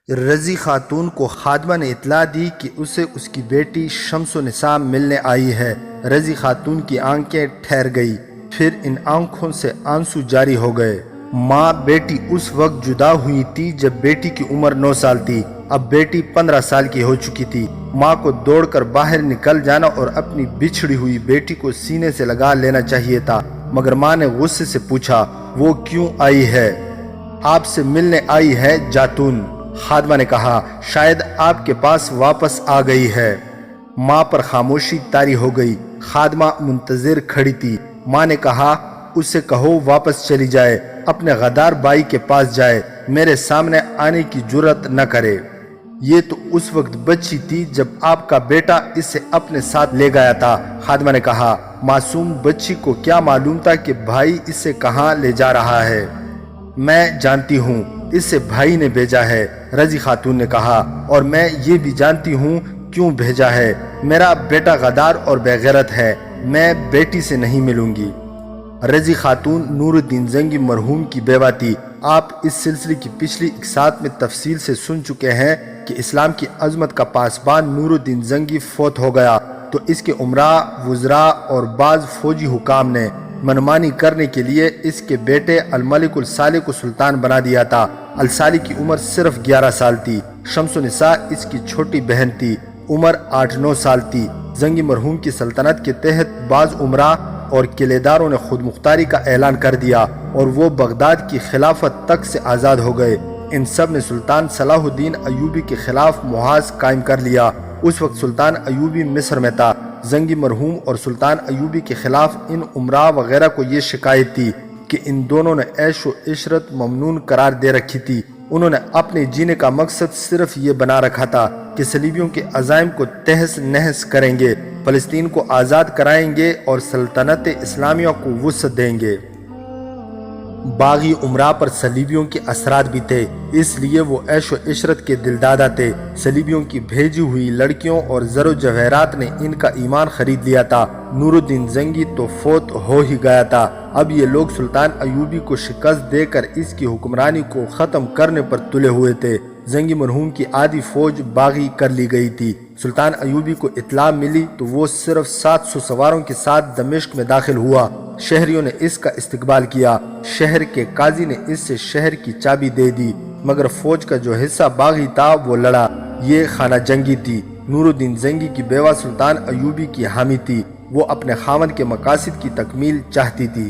رضی خاتون کو خادمہ نے اطلاع دی کہ اسے اس کی بیٹی شمس و نساء ملنے آئی ہے۔ رضی خاتون کی آنکھیں ٹھہر گئی، پھر ان آنکھوں سے آنسو جاری ہو گئے۔ ماں بیٹی اس وقت جدا ہوئی تھی جب بیٹی کی عمر 9 سال تھی، اب بیٹی 15 سال کی ہو چکی تھی۔ ماں کو دوڑ کر باہر نکل جانا اور اپنی بچھڑی ہوئی بیٹی کو سینے سے لگا لینا چاہیے تھا، مگر ماں نے غصے سے پوچھا، وہ کیوں آئی ہے؟ آپ سے ملنے آئی ہے جاتون۔ خادمہ نے کہا، شاید آپ کے پاس واپس آ گئی ہے۔ ماں پر خاموشی طاری ہو گئی۔ خادمہ منتظر کھڑی تھی۔ ماں نے کہا، اسے کہو واپس چلی جائے، اپنے غدار بھائی کے پاس جائے، میرے سامنے آنے کی جرأت نہ کرے۔ یہ تو اس وقت بچی تھی جب آپ کا بیٹا اسے اپنے ساتھ لے گیا تھا۔ خادمہ نے کہا، معصوم بچی کو کیا معلوم تھا کہ بھائی اسے کہاں لے جا رہا ہے؟ میں جانتی ہوں، اسے بھائی نے بھیجا ہے، رضی خاتون نے کہا، اور میں یہ بھی جانتی ہوں کیوں بھیجا ہے۔ میرا بیٹا غدار اور بے غیرت ہے، میں بیٹی سے نہیں ملوں گی۔ رضی خاتون نور الدین زنگی مرحوم کی بیوہ تھی۔ آپ اس سلسلے کی پچھلی اقساط میں تفصیل سے سن چکے ہیں کہ اسلام کی عظمت کا پاسبان نور الدین زنگی فوت ہو گیا تو اس کے امراء، وزراء اور بعض فوجی حکام نے منمانی کرنے کے لیے اس کے بیٹے الملک الصالح کو سلطان بنا دیا تھا۔ الصالح کی عمر صرف 11 سال تھی۔ شمس و نساء اس کی چھوٹی بہن تھی، عمر 8-9 سال تھی۔ زنگی مرحوم کی سلطنت کے تحت بعض امراء اور قلعےداروں نے خود مختاری کا اعلان کر دیا اور وہ بغداد کی خلافت تک سے آزاد ہو گئے۔ ان سب نے سلطان صلاح الدین ایوبی کے خلاف محاذ قائم کر لیا۔ اس وقت سلطان ایوبی مصر میں تھا۔ زنگی مرحوم اور سلطان ایوبی کے خلاف ان امراء وغیرہ کو یہ شکایت تھی کہ ان دونوں نے عیش و عشرت ممنون قرار دے رکھی تھی۔ انہوں نے اپنے جینے کا مقصد صرف یہ بنا رکھا تھا کہ صلیبیوں کے عزائم کو تہس نہس کریں گے، فلسطین کو آزاد کرائیں گے اور سلطنت اسلامیہ کو وسعت دیں گے۔ باغی امراء پر صلیبیوں کے اثرات بھی تھے، اس لیے وہ عیش و عشرت کے دلدادہ تھے۔ صلیبیوں کی بھیجی ہوئی لڑکیوں اور زر و جواہرات نے ان کا ایمان خرید لیا تھا۔ نور الدین زنگی تو فوت ہو ہی گیا تھا، اب یہ لوگ سلطان ایوبی کو شکست دے کر اس کی حکمرانی کو ختم کرنے پر تلے ہوئے تھے۔ زنگی مرحوم کی آدھی فوج باغی کر لی گئی تھی۔ سلطان ایوبی کو اطلاع ملی تو وہ صرف 700 سواروں کے ساتھ دمشق میں داخل ہوا۔ شہریوں نے اس کا استقبال کیا۔ شہر کے قاضی نے اس سے شہر کی چابی دے دی، مگر فوج کا جو حصہ باغی تھا وہ لڑا۔ یہ خانہ جنگی تھی۔ نور الدین زنگی کی بیوہ سلطان ایوبی کی حامی تھی، وہ اپنے خاوند کے مقاصد کی تکمیل چاہتی تھی۔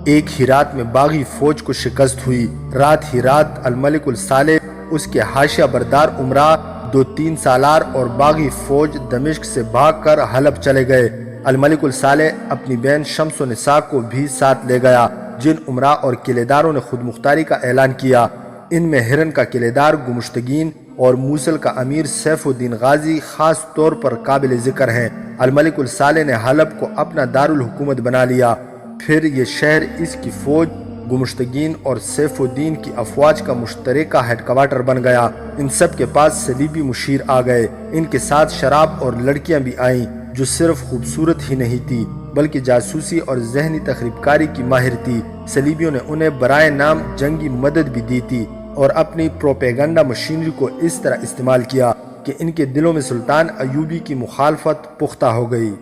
ایک ہی رات میں باغی فوج کو شکست ہوئی۔ رات ہی رات الملک الصالح، اس کے حاشیہ بردار امراء، 2-3 سالار اور باغی فوج دمشق سے بھاگ کر حلب چلے گئے۔ الملک الصالح اپنی بہن شمس و نساء کو بھی ساتھ لے گیا۔ جن امراء اور قلعےداروں نے خود مختاری کا اعلان کیا، ان میں ہرن کا قلعےدار گمشتگین اور موصل کا امیر سیف الدین غازی خاص طور پر قابل ذکر ہیں۔ الملک الصالح نے حلب کو اپنا دارالحکومت بنا لیا، پھر یہ شہر اس کی فوج، گمشتگین اور سیف الدین کی افواج کا مشترکہ ہیڈ کوارٹر بن گیا۔ ان سب کے پاس صلیبی مشیر آ گئے۔ ان کے ساتھ شراب اور لڑکیاں بھی آئیں، جو صرف خوبصورت ہی نہیں تھی بلکہ جاسوسی اور ذہنی تخریب کاری کی ماہر تھی۔ صلیبیوں نے انہیں برائے نام جنگی مدد بھی دی تھی اور اپنی پروپیگنڈا مشینری کو اس طرح استعمال کیا کہ ان کے دلوں میں سلطان ایوبی کی مخالفت پختہ ہو گئی۔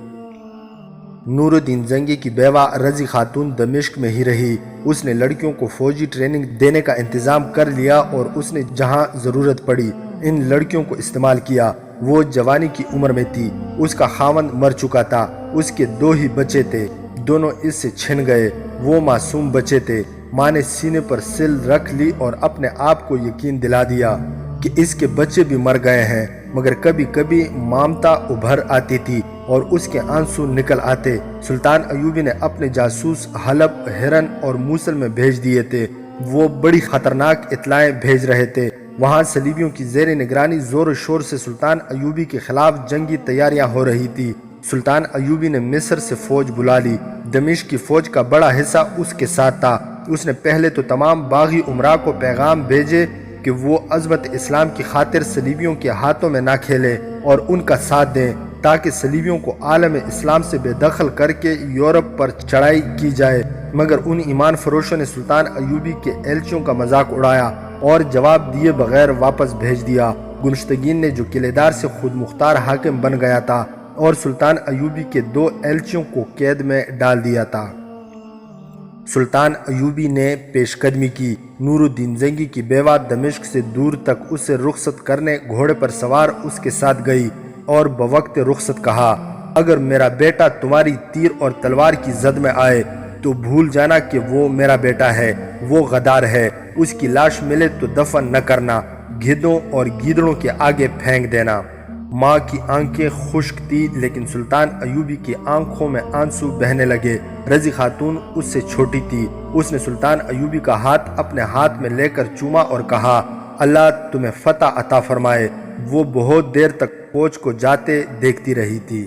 نور الدین زنگی کی بیوہ رضی خاتون دمشق میں ہی رہی۔ اس نے لڑکیوں کو فوجی ٹریننگ دینے کا انتظام کر لیا اور اس نے جہاں ضرورت پڑی ان لڑکیوں کو استعمال کیا۔ وہ جوانی کی عمر میں تھی۔ اس کا خاوند مر چکا تھا، اس کے 2 ہی بچے تھے، دونوں اس سے چھن گئے۔ وہ معصوم بچے تھے۔ ماں نے سینے پر سل رکھ لی اور اپنے آپ کو یقین دلا دیا کہ اس کے بچے بھی مر گئے ہیں، مگر کبھی کبھی مامتا ابھر آتی تھی اور اس کے آنسو نکل آتے۔ سلطان ایوبی نے اپنے جاسوس حلب، ہرن اور موصل میں بھیج دیے تھے۔ وہ بڑی خطرناک اطلاعیں بھیج رہے تھے۔ وہاں صلیبیوں کی زیر نگرانی زور و شور سے سلطان ایوبی کے خلاف جنگی تیاریاں ہو رہی تھی۔ سلطان ایوبی نے مصر سے فوج بلا لی۔ دمشق کی فوج کا بڑا حصہ اس کے ساتھ تھا۔ اس نے پہلے تو تمام باغی امراء کو پیغام بھیجے کہ وہ عظمت اسلام کی خاطر صلیبیوں کے ہاتھوں میں نہ کھیلیں اور ان کا ساتھ دیں، تاکہ صلیبیوں کو عالم اسلام سے بے دخل کر کے یورپ پر چڑھائی کی جائے۔ مگر ان ایمان فروشوں نے سلطان ایوبی کے ایلچیوں کا مذاق اڑایا۔ اور جواب دیے بغیر واپس بھیج دیا۔ گنشتگین نے جو قلعے دار سے خود مختار حاکم بن گیا تھا اور سلطان ایوبی کے 2 ایلچیوں کو قید میں ڈال دیا تھا۔ سلطان ایوبی نے پیش قدمی کی۔ نور الدین زنگی کی بیوہ دمشق سے دور تک اسے رخصت کرنے گھوڑے پر سوار اس کے ساتھ گئی اور بوقت رخصت کہا، اگر میرا بیٹا تمہاری تیر اور تلوار کی زد میں آئے تو بھول جانا کہ وہ میرا بیٹا ہے، وہ غدار ہے، اس کی لاش ملے تو دفن نہ کرنا، گدھوں اور گیدڑوں کے آگے پھینک دینا۔ ماں کی آنکھیں خشک تھی لیکن سلطان ایوبی کی آنکھوں میں آنسو بہنے لگے۔ رضی خاتون اس سے چھوٹی تھی۔ اس نے سلطان ایوبی کا ہاتھ اپنے ہاتھ میں لے کر چوما اور کہا، اللہ تمہیں فتح عطا فرمائے۔ وہ بہت دیر تک فوج کو جاتے دیکھتی رہی تھی۔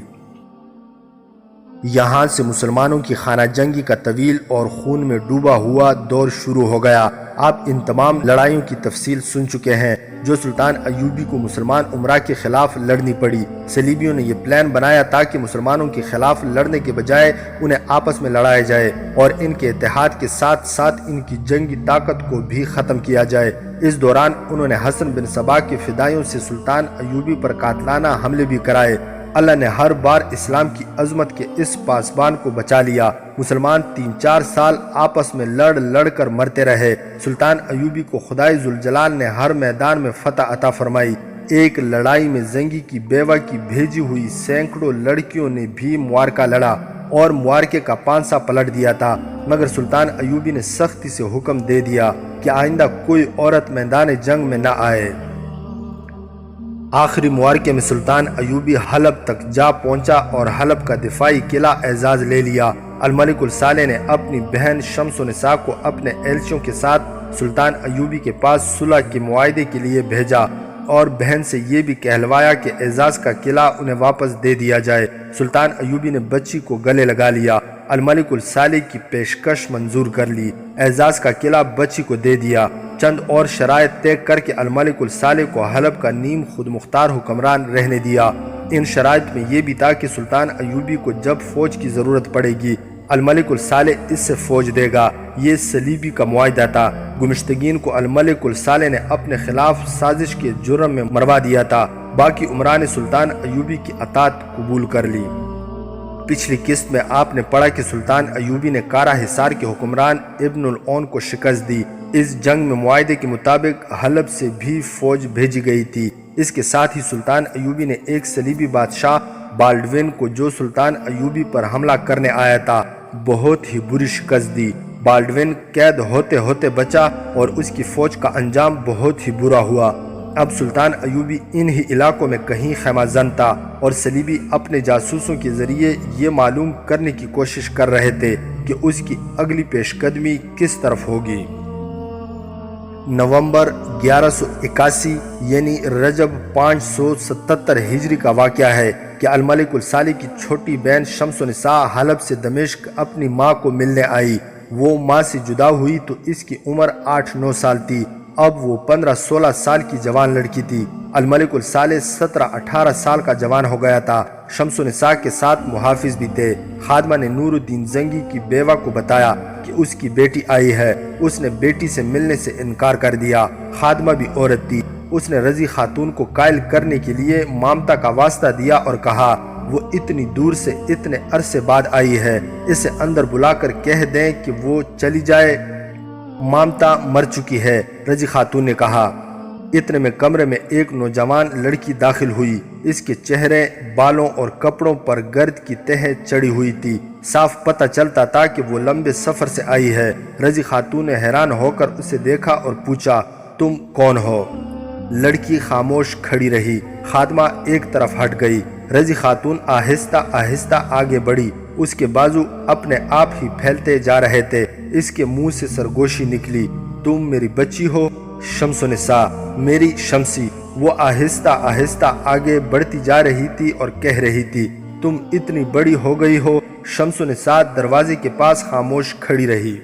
یہاں سے مسلمانوں کی خانہ جنگی کا طویل اور خون میں ڈوبا ہوا دور شروع ہو گیا۔ آپ ان تمام لڑائیوں کی تفصیل سن چکے ہیں جو سلطان ایوبی کو مسلمان امراء کے خلاف لڑنی پڑی۔ صلیبیوں نے یہ پلان بنایا تھا کہ مسلمانوں کے خلاف لڑنے کے بجائے انہیں آپس میں لڑایا جائے اور ان کے اتحاد کے ساتھ ساتھ ان کی جنگی طاقت کو بھی ختم کیا جائے۔ اس دوران انہوں نے حسن بن صبا کے فدائیوں سے سلطان ایوبی پر قاتلانہ حملے بھی کرائے۔ اللہ نے ہر بار اسلام کی عظمت کے اس پاسبان کو بچا لیا۔ مسلمان 3-4 سال آپس میں لڑ کر مرتے رہے۔ سلطان ایوبی کو خدائے ذوالجلال نے ہر میدان میں فتح عطا فرمائی۔ ایک لڑائی میں زنگی کی بیوہ کی بھیجی ہوئی سینکڑوں لڑکیوں نے بھی معرکہ لڑا اور معرکے کا پانسا پلٹ دیا تھا، مگر سلطان ایوبی نے سختی سے حکم دے دیا کہ آئندہ کوئی عورت میدان جنگ میں نہ آئے۔ آخری معرکے میں سلطان ایوبی حلب تک جا پہنچا اور حلب کا دفاعی قلعہ اعزاز لے لیا۔ الملک الصالح نے اپنی بہن شمس النساء کو اپنے ایلچیوں کے ساتھ سلطان ایوبی کے پاس صلح کے معاہدے کے لیے بھیجا اور بہن سے یہ بھی کہلوایا کہ اعزاز کا قلعہ انہیں واپس دے دیا جائے۔ سلطان ایوبی نے بچی کو گلے لگا لیا، الملک الصالح کی پیشکش منظور کر لی، اعزاز کا قلعہ بچی کو دے دیا۔ چند اور شرائط طے کر کے الملک الصالح کو حلب کا نیم خود مختار حکمران رہنے دیا۔ ان شرائط میں یہ بھی تھا کہ سلطان ایوبی کو جب فوج کی ضرورت پڑے گی الملک الصالح اس سے فوج دے گا۔ یہ صلیبی کا معاہدہ تھا۔ گنشتگین کو الملک الصالح نے اپنے خلاف سازش کے جرم میں مروا دیا تھا۔ باقی عمران نے سلطان ایوبی کی اطاعت قبول کر لی۔ پچھلی قسط میں آپ نے پڑھا کہ سلطان ایوبی نے کارا حصار کے حکمران ابن العون کو شکست دی۔ اس جنگ میں معاہدے کے مطابق حلب سے بھی فوج بھیجی گئی تھی۔ اس کے ساتھ ہی سلطان ایوبی نے ایک صلیبی بادشاہ بالڈوین کو جو سلطان ایوبی پر حملہ کرنے آیا تھا بہت ہی بری شکست دی۔ بالڈوین قید ہوتے ہوتے بچا اور اس کی فوج کا انجام بہت ہی برا ہوا۔ اب سلطان ایوبی انہی علاقوں میں کہیں خیمہ زن تھا اور صلیبی اپنے جاسوسوں کے ذریعے یہ معلوم کرنے کی کوشش کر رہے تھے کہ اس کی اگلی پیش قدمی کس طرف ہوگی۔ نومبر 1181 یعنی رجب 577 ہجری کا واقعہ ہے کہ الملک الصالح کی چھوٹی بہن شمس النساء حلب سے دمشق اپنی ماں کو ملنے آئی۔ وہ ماں سے جدا ہوئی تو اس کی عمر 8-9 سال تھی۔ اب وہ 15-16 سال کی جوان لڑکی تھی۔ الملک الصالح 17-18 سال کا جوان ہو گیا تھا۔ شمس النساء کے ساتھ محافظ بھی تھے۔ خادمہ نے نور الدین زنگی کی بیوہ کو بتایا کہ اس کی بیٹی آئی ہے۔ اس نے بیٹی سے ملنے سے انکار کر دیا۔ خادمہ بھی عورت تھی۔ اس نے رضی خاتون کو قائل کرنے کے لیے مامتا کا واسطہ دیا اور کہا وہ اتنی دور سے اتنے عرصے بعد آئی ہے، اسے اندر بلا کر کہہ دیں کہ وہ چلی جائے، مامتا مر چکی ہے۔ رضی خاتون نے کہا۔ اتنے میں کمرے میں ایک نوجوان لڑکی داخل ہوئی۔ اس کے چہرے، بالوں اور کپڑوں پر گرد کی تہ چڑھی ہوئی تھی۔ صاف پتہ چلتا تھا کہ وہ لمبے سفر سے آئی ہے۔ رضی خاتون نے حیران ہو کر اسے دیکھا اور پوچھا تم کون ہو؟ لڑکی خاموش کھڑی رہی۔ خادمہ ایک طرف ہٹ گئی۔ رضی خاتون آہستہ آہستہ آگے بڑھی۔ اس کے بازو اپنے آپ ہی پھیلتے جا رہے تھے۔ اس کے منہ سے سرگوشی نکلی، تم میری بچی ہو شمس النساء، میری شمسی۔ وہ آہستہ آہستہ آگے بڑھتی جا رہی تھی اور کہہ رہی تھی تم اتنی بڑی ہو گئی ہو۔ شمس النساء دروازے کے پاس خاموش کھڑی رہی۔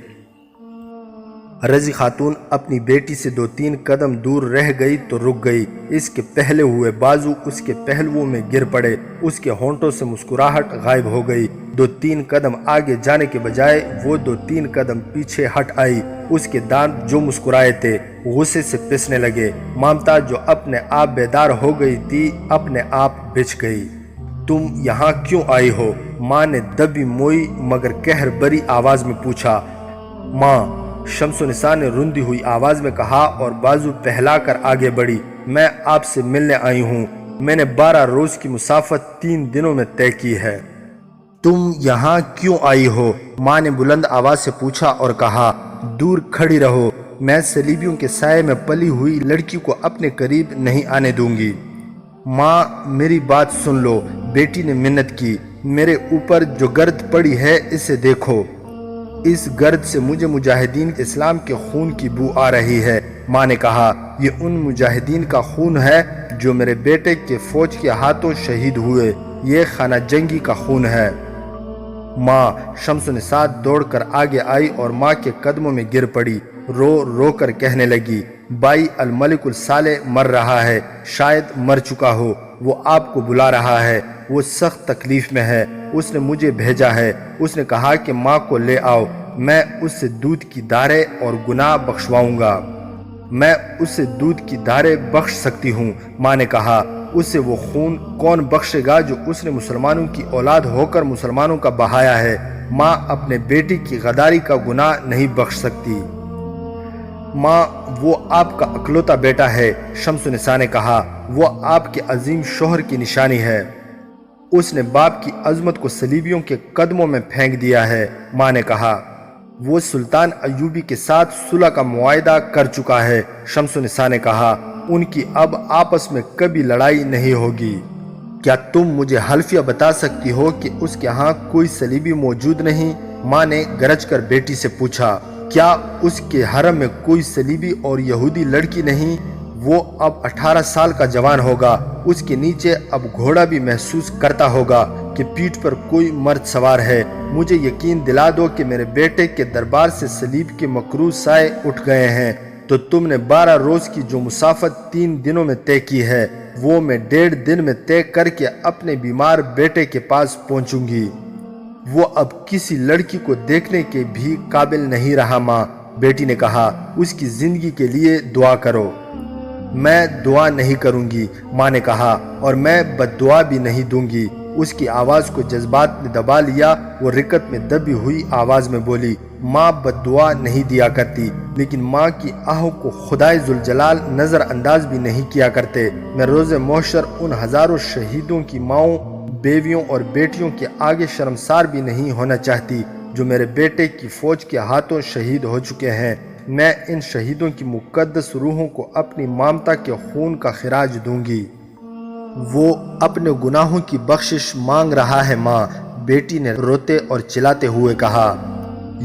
رضی خاتون اپنی بیٹی سے 2-3 قدم دور رہ گئی تو رک گئی۔ اس کے پہلے ہوئے بازو اس کے پہلوؤں میں گر پڑے، اس کے ہونٹوں سے مسکراہٹ غائب ہو گئی۔ 2-3 قدم آگے جانے کے بجائے وہ 2-3 قدم پیچھے ہٹ آئی۔ اس کے دانت جو مسکرائے تھے غصے سے پسنے لگے۔ ممتا جو اپنے آپ بیدار ہو گئی تھی اپنے آپ بچ گئی۔ تم یہاں کیوں آئی ہو؟ ماں نے دبی موئی مگر قہر بری آواز میں پوچھا۔ ماں، شمس النساء نے روندی ہوئی آواز میں کہا اور بازو پہلا کر آگے بڑھی، میں آپ سے ملنے آئی ہوں۔ میں نے 12 روز کی مسافت 3 دنوں میں طے کی ہے۔ تم یہاں کیوں آئی ہو؟ ماں نے بلند آواز سے پوچھا اور کہا، دور کھڑی رہو، میں صلیبیوں کے سائے میں پلی ہوئی لڑکی کو اپنے قریب نہیں آنے دوں گی۔ ماں، میری بات سن لو، بیٹی نے منت کی، میرے اوپر جو گرد پڑی ہے اسے دیکھو۔ اس گرد سے مجھے مجاہدین اسلام کے خون کی بو آ رہی ہے۔ ماں نے کہا، یہ ان مجاہدین کا خون ہے جو میرے بیٹے کے فوج کے ہاتھوں شہید ہوئے، یہ خانہ جنگی کا خون ہے۔ ماں، شمس النساء دوڑ کر آگے آئی اور ماں کے قدموں میں گر پڑی، رو رو کر کہنے لگی، بھائی الملک الصالح مر رہا ہے، شاید مر چکا ہو، وہ آپ کو بلا رہا ہے، وہ سخت تکلیف میں ہے، اس نے مجھے بھیجا ہے، اس نے کہا کہ ماں کو لے آؤ، میں اس سے دودھ کی دھاریں اور گناہ بخشواؤں گا۔ میں اس سے دودھ کی دھاریں بخش سکتی ہوں۔ ماں نے کہا، اس سے وہ خون کون بخشے گا جو اس نے مسلمانوں کی اولاد ہو کر مسلمانوں کا بہایا ہے؟ ماں اپنے بیٹی کی غداری کا گناہ نہیں بخش سکتی۔ ماں، وہ آپ کا اکلوتا بیٹا ہے، شمس النساء نے کہا، وہ آپ کے عظیم شوہر کی نشانی ہے، اس نے باپ کی عظمت کو صلیبیوں کے قدموں میں پھینک دیا ہے۔ ماں نے کہا، وہ سلطان ایوبی کے ساتھ صلح کا معاہدہ کر چکا ہے۔ شمس النساء نے کہا، ان کی اب آپس میں کبھی لڑائی نہیں ہوگی۔ کیا تم مجھے حلفیہ بتا سکتی ہو کہ اس کے ہاں کوئی صلیبی موجود نہیں؟ ماں نے گرج کر بیٹی سے پوچھا، کیا اس کے حرم میں کوئی صلیبی اور یہودی لڑکی نہیں؟ وہ اب 18 سال کا جوان ہوگا، اس کے نیچے اب گھوڑا بھی محسوس کرتا ہوگا کہ پیٹھ پر کوئی مرد سوار ہے۔ مجھے یقین دلا دو کہ میرے بیٹے کے دربار سے صلیب کے مکروہ سائے اٹھ گئے ہیں، تو تم نے 12 روز کی جو مسافت 3 دنوں میں طے کی ہے وہ میں 1.5 دن میں طے کر کے اپنے بیمار بیٹے کے پاس پہنچوں گی۔ وہ اب کسی لڑکی کو دیکھنے کے بھی قابل نہیں رہا۔ ماں، بیٹی نے کہا، اس کی زندگی کے لیے دعا کرو۔ میں دعا نہیں کروں گی، ماں نے کہا، اور میں بد دعا بھی نہیں دوں گی۔ اس کی آواز کو جذبات نے دبا لیا، وہ رکت میں دبی ہوئی آواز میں بولی، ماں بد دعا نہیں دیا کرتی، لیکن ماں کی آہوں کو خدائے ذوالجلال نظر انداز بھی نہیں کیا کرتے۔ میں روز محشر ان ہزاروں شہیدوں کی ماؤں، بیویوں اور بیٹیوں کے آگے شرمسار بھی نہیں ہونا چاہتی جو میرے بیٹے کی فوج کے ہاتھوں شہید ہو چکے ہیں۔ میں ان شہیدوں کی مقدس روحوں کو اپنی مامتا کے خون کا خراج دوں گی۔ وہ اپنے گناہوں کی بخشش مانگ رہا ہے ماں، بیٹی نے روتے اور چلاتے ہوئے کہا۔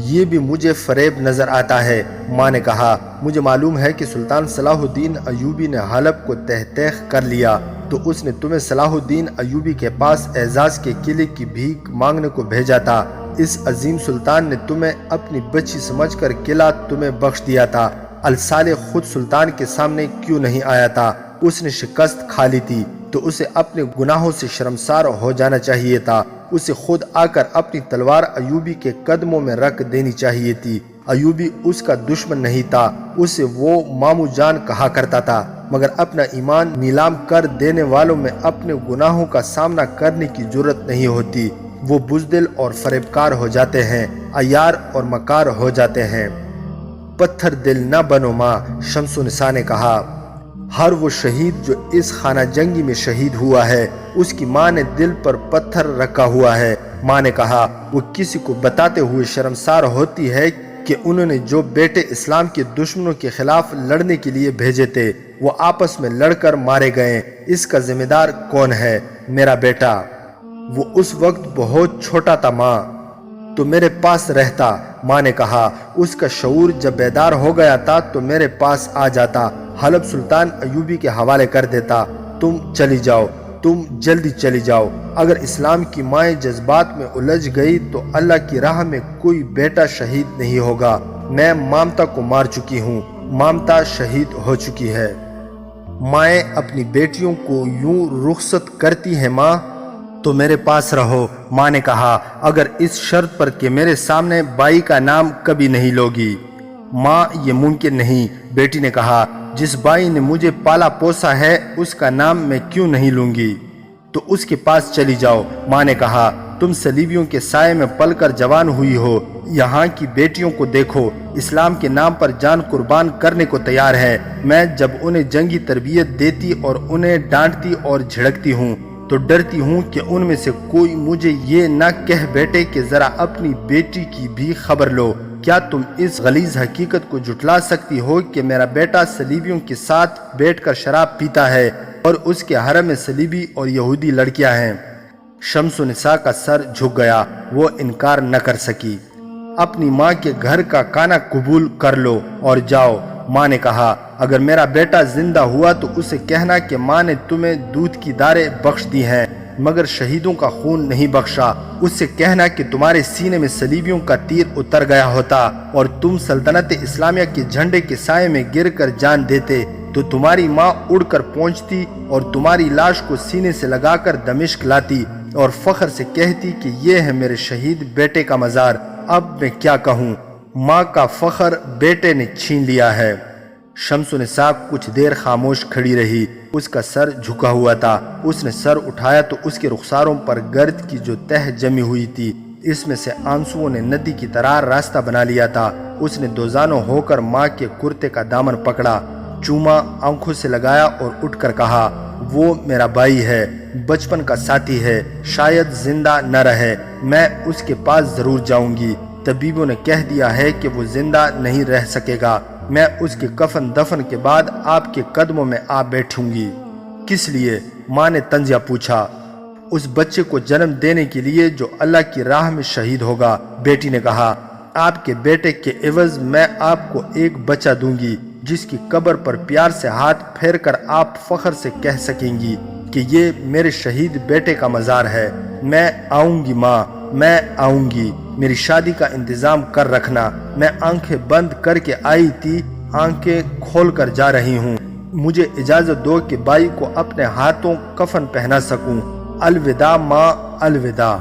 یہ بھی مجھے فریب نظر آتا ہے، ماں نے کہا، مجھے معلوم ہے کہ سلطان صلاح الدین ایوبی نے حلب کو تحت کر لیا تو اس نے تمہیں صلاح الدین ایوبی کے پاس اعزاز کے قلعے کی بھیک مانگنے کو بھیجا تھا۔ اس عظیم سلطان نے تمہیں اپنی بچی سمجھ کر قلعہ تمہیں بخش دیا تھا۔ الصالح خود سلطان کے سامنے کیوں نہیں آیا تھا؟ اس نے شکست کھا لی تھی تو اسے اپنے گناہوں سے شرمسار ہو جانا چاہیے تھا۔ اسے خود آ کر اپنی تلوار ایوبی کے قدموں میں رکھ دینی چاہیے تھی۔ ایوبی اس کا دشمن نہیں تھا، اسے وہ مامو جان کہا کرتا تھا، مگر اپنا ایمان نیلام کر دینے والوں میں اپنے گناہوں کا سامنا کرنے کی جرت نہیں ہوتی۔ وہ بزدل اور فریبکار ہو جاتے ہیں، عیار اور مکار ہو جاتے ہیں۔ پتھر دل نہ بنو ماں، شمس النساء نے کہا، ہر وہ شہید جو اس خانہ جنگی میں شہید ہوا ہے اس کی ماں نے دل پر پتھر رکھا ہوا ہے۔ ماں نے کہا، وہ کسی کو بتاتے ہوئے شرمسار ہوتی ہے کہ انہوں نے جو بیٹے اسلام کے دشمنوں کے خلاف لڑنے کے لیے بھیجے تھے وہ آپس میں لڑ کر مارے گئے۔ اس کا ذمہ دار کون ہے؟ میرا بیٹا۔ وہ اس وقت بہت چھوٹا تھا ماں، تو میرے پاس رہتا۔ ماں نے کہا، اس کا شعور جب بیدار ہو گیا تھا تو میرے پاس آ جاتا، حلب سلطان ایوبی کے حوالے کر دیتا۔ تم چلی جاؤ، تم جلدی چلی جاؤ۔ اگر اسلام کی مائیں جذبات میں الجھ گئی تو اللہ کی راہ میں کوئی بیٹا شہید نہیں ہوگا۔ میں مامتا کو مار چکی ہوں، مامتا شہید ہو چکی ہے۔ مائیں اپنی بیٹیوں کو یوں رخصت کرتی ہیں، ماں تو میرے پاس رہو۔ ماں نے کہا اگر اس شرط پر کہ میرے سامنے بائی کا نام کبھی نہیں لوگی۔ ماں یہ ممکن نہیں۔ بیٹی نے کہا جس بائی نے مجھے پالا پوسا ہے اس کا نام میں کیوں نہیں لوں گی؟ تو اس کے پاس چلی جاؤ۔ ماں نے کہا تم صلیبیوں کے سائے میں پل کر جوان ہوئی ہو، یہاں کی بیٹیوں کو دیکھو، اسلام کے نام پر جان قربان کرنے کو تیار ہے۔ میں جب انہیں جنگی تربیت دیتی اور انہیں ڈانٹتی اور جھڑکتی ہوں تو ڈرتی ہوں کہ ان میں سے کوئی مجھے یہ نہ کہہ بیٹھے کہ ذرا اپنی بیٹی کی بھی خبر لو۔ کیا تم اس غلیظ حقیقت کو جھٹلا سکتی ہو کہ میرا بیٹا صلیبیوں کے ساتھ بیٹھ کر شراب پیتا ہے اور اس کے حرم میں صلیبی اور یہودی لڑکیاں ہیں؟ شمس النساء کا سر جھک گیا، وہ انکار نہ کر سکی۔ اپنی ماں کے گھر کا کھانا قبول کر لو اور جاؤ۔ ماں نے کہا اگر میرا بیٹا زندہ ہوا تو اسے کہنا کہ ماں نے تمہیں دودھ کی داریں بخش دی ہیں مگر شہیدوں کا خون نہیں بخشا۔ اس سے کہنا کہ تمہارے سینے میں صلیبیوں کا تیر اتر گیا ہوتا اور تم سلطنت اسلامیہ کے جھنڈے کے سائے میں گر کر جان دیتے تو تمہاری ماں اڑ کر پہنچتی اور تمہاری لاش کو سینے سے لگا کر دمشق لاتی اور فخر سے کہتی کہ یہ ہے میرے شہید بیٹے کا مزار۔ اب میں کیا کہوں؟ ماں کا فخر بیٹے نے چھین لیا ہے۔ شمس النساء کچھ دیر خاموش کھڑی رہی، اس کا سر جھکا ہوا تھا۔ اس نے سر اٹھایا تو اس کے رخساروں پر گرد کی جو تہ جمی ہوئی تھی اس میں سے آنسوؤں نے ندی کی طرح راستہ بنا لیا تھا۔ اس نے دوزانوں ہو کر ماں کے کرتے کا دامن پکڑا، چوما، آنکھوں سے لگایا اور اٹھ کر کہا وہ میرا بھائی ہے، بچپن کا ساتھی ہے، شاید زندہ نہ رہے، میں اس کے پاس ضرور جاؤں گی۔ طبیبوں نے کہہ دیا ہے کہ وہ زندہ نہیں رہ سکے گا۔ میں اس کے کفن دفن کے بعد آپ کے قدموں میں آ بیٹھوں گی۔ کس لیے؟ ماں نے طنزیہ پوچھا۔ اس بچے کو جنم دینے کے لیے جو اللہ کی راہ میں شہید ہوگا۔ بیٹی نے کہا آپ کے بیٹے کے عوض میں آپ کو ایک بچہ دوں گی جس کی قبر پر پیار سے ہاتھ پھیر کر آپ فخر سے کہہ سکیں گی کہ یہ میرے شہید بیٹے کا مزار ہے۔ میں آؤں گی ماں، میں آؤں گی، میری شادی کا انتظام کر رکھنا۔ میں آنکھیں بند کر کے آئی تھی، آنکھیں کھول کر جا رہی ہوں۔ مجھے اجازت دو کہ بائی کو اپنے ہاتھوں کفن پہنا سکوں۔ الوداع ماں، الوداع۔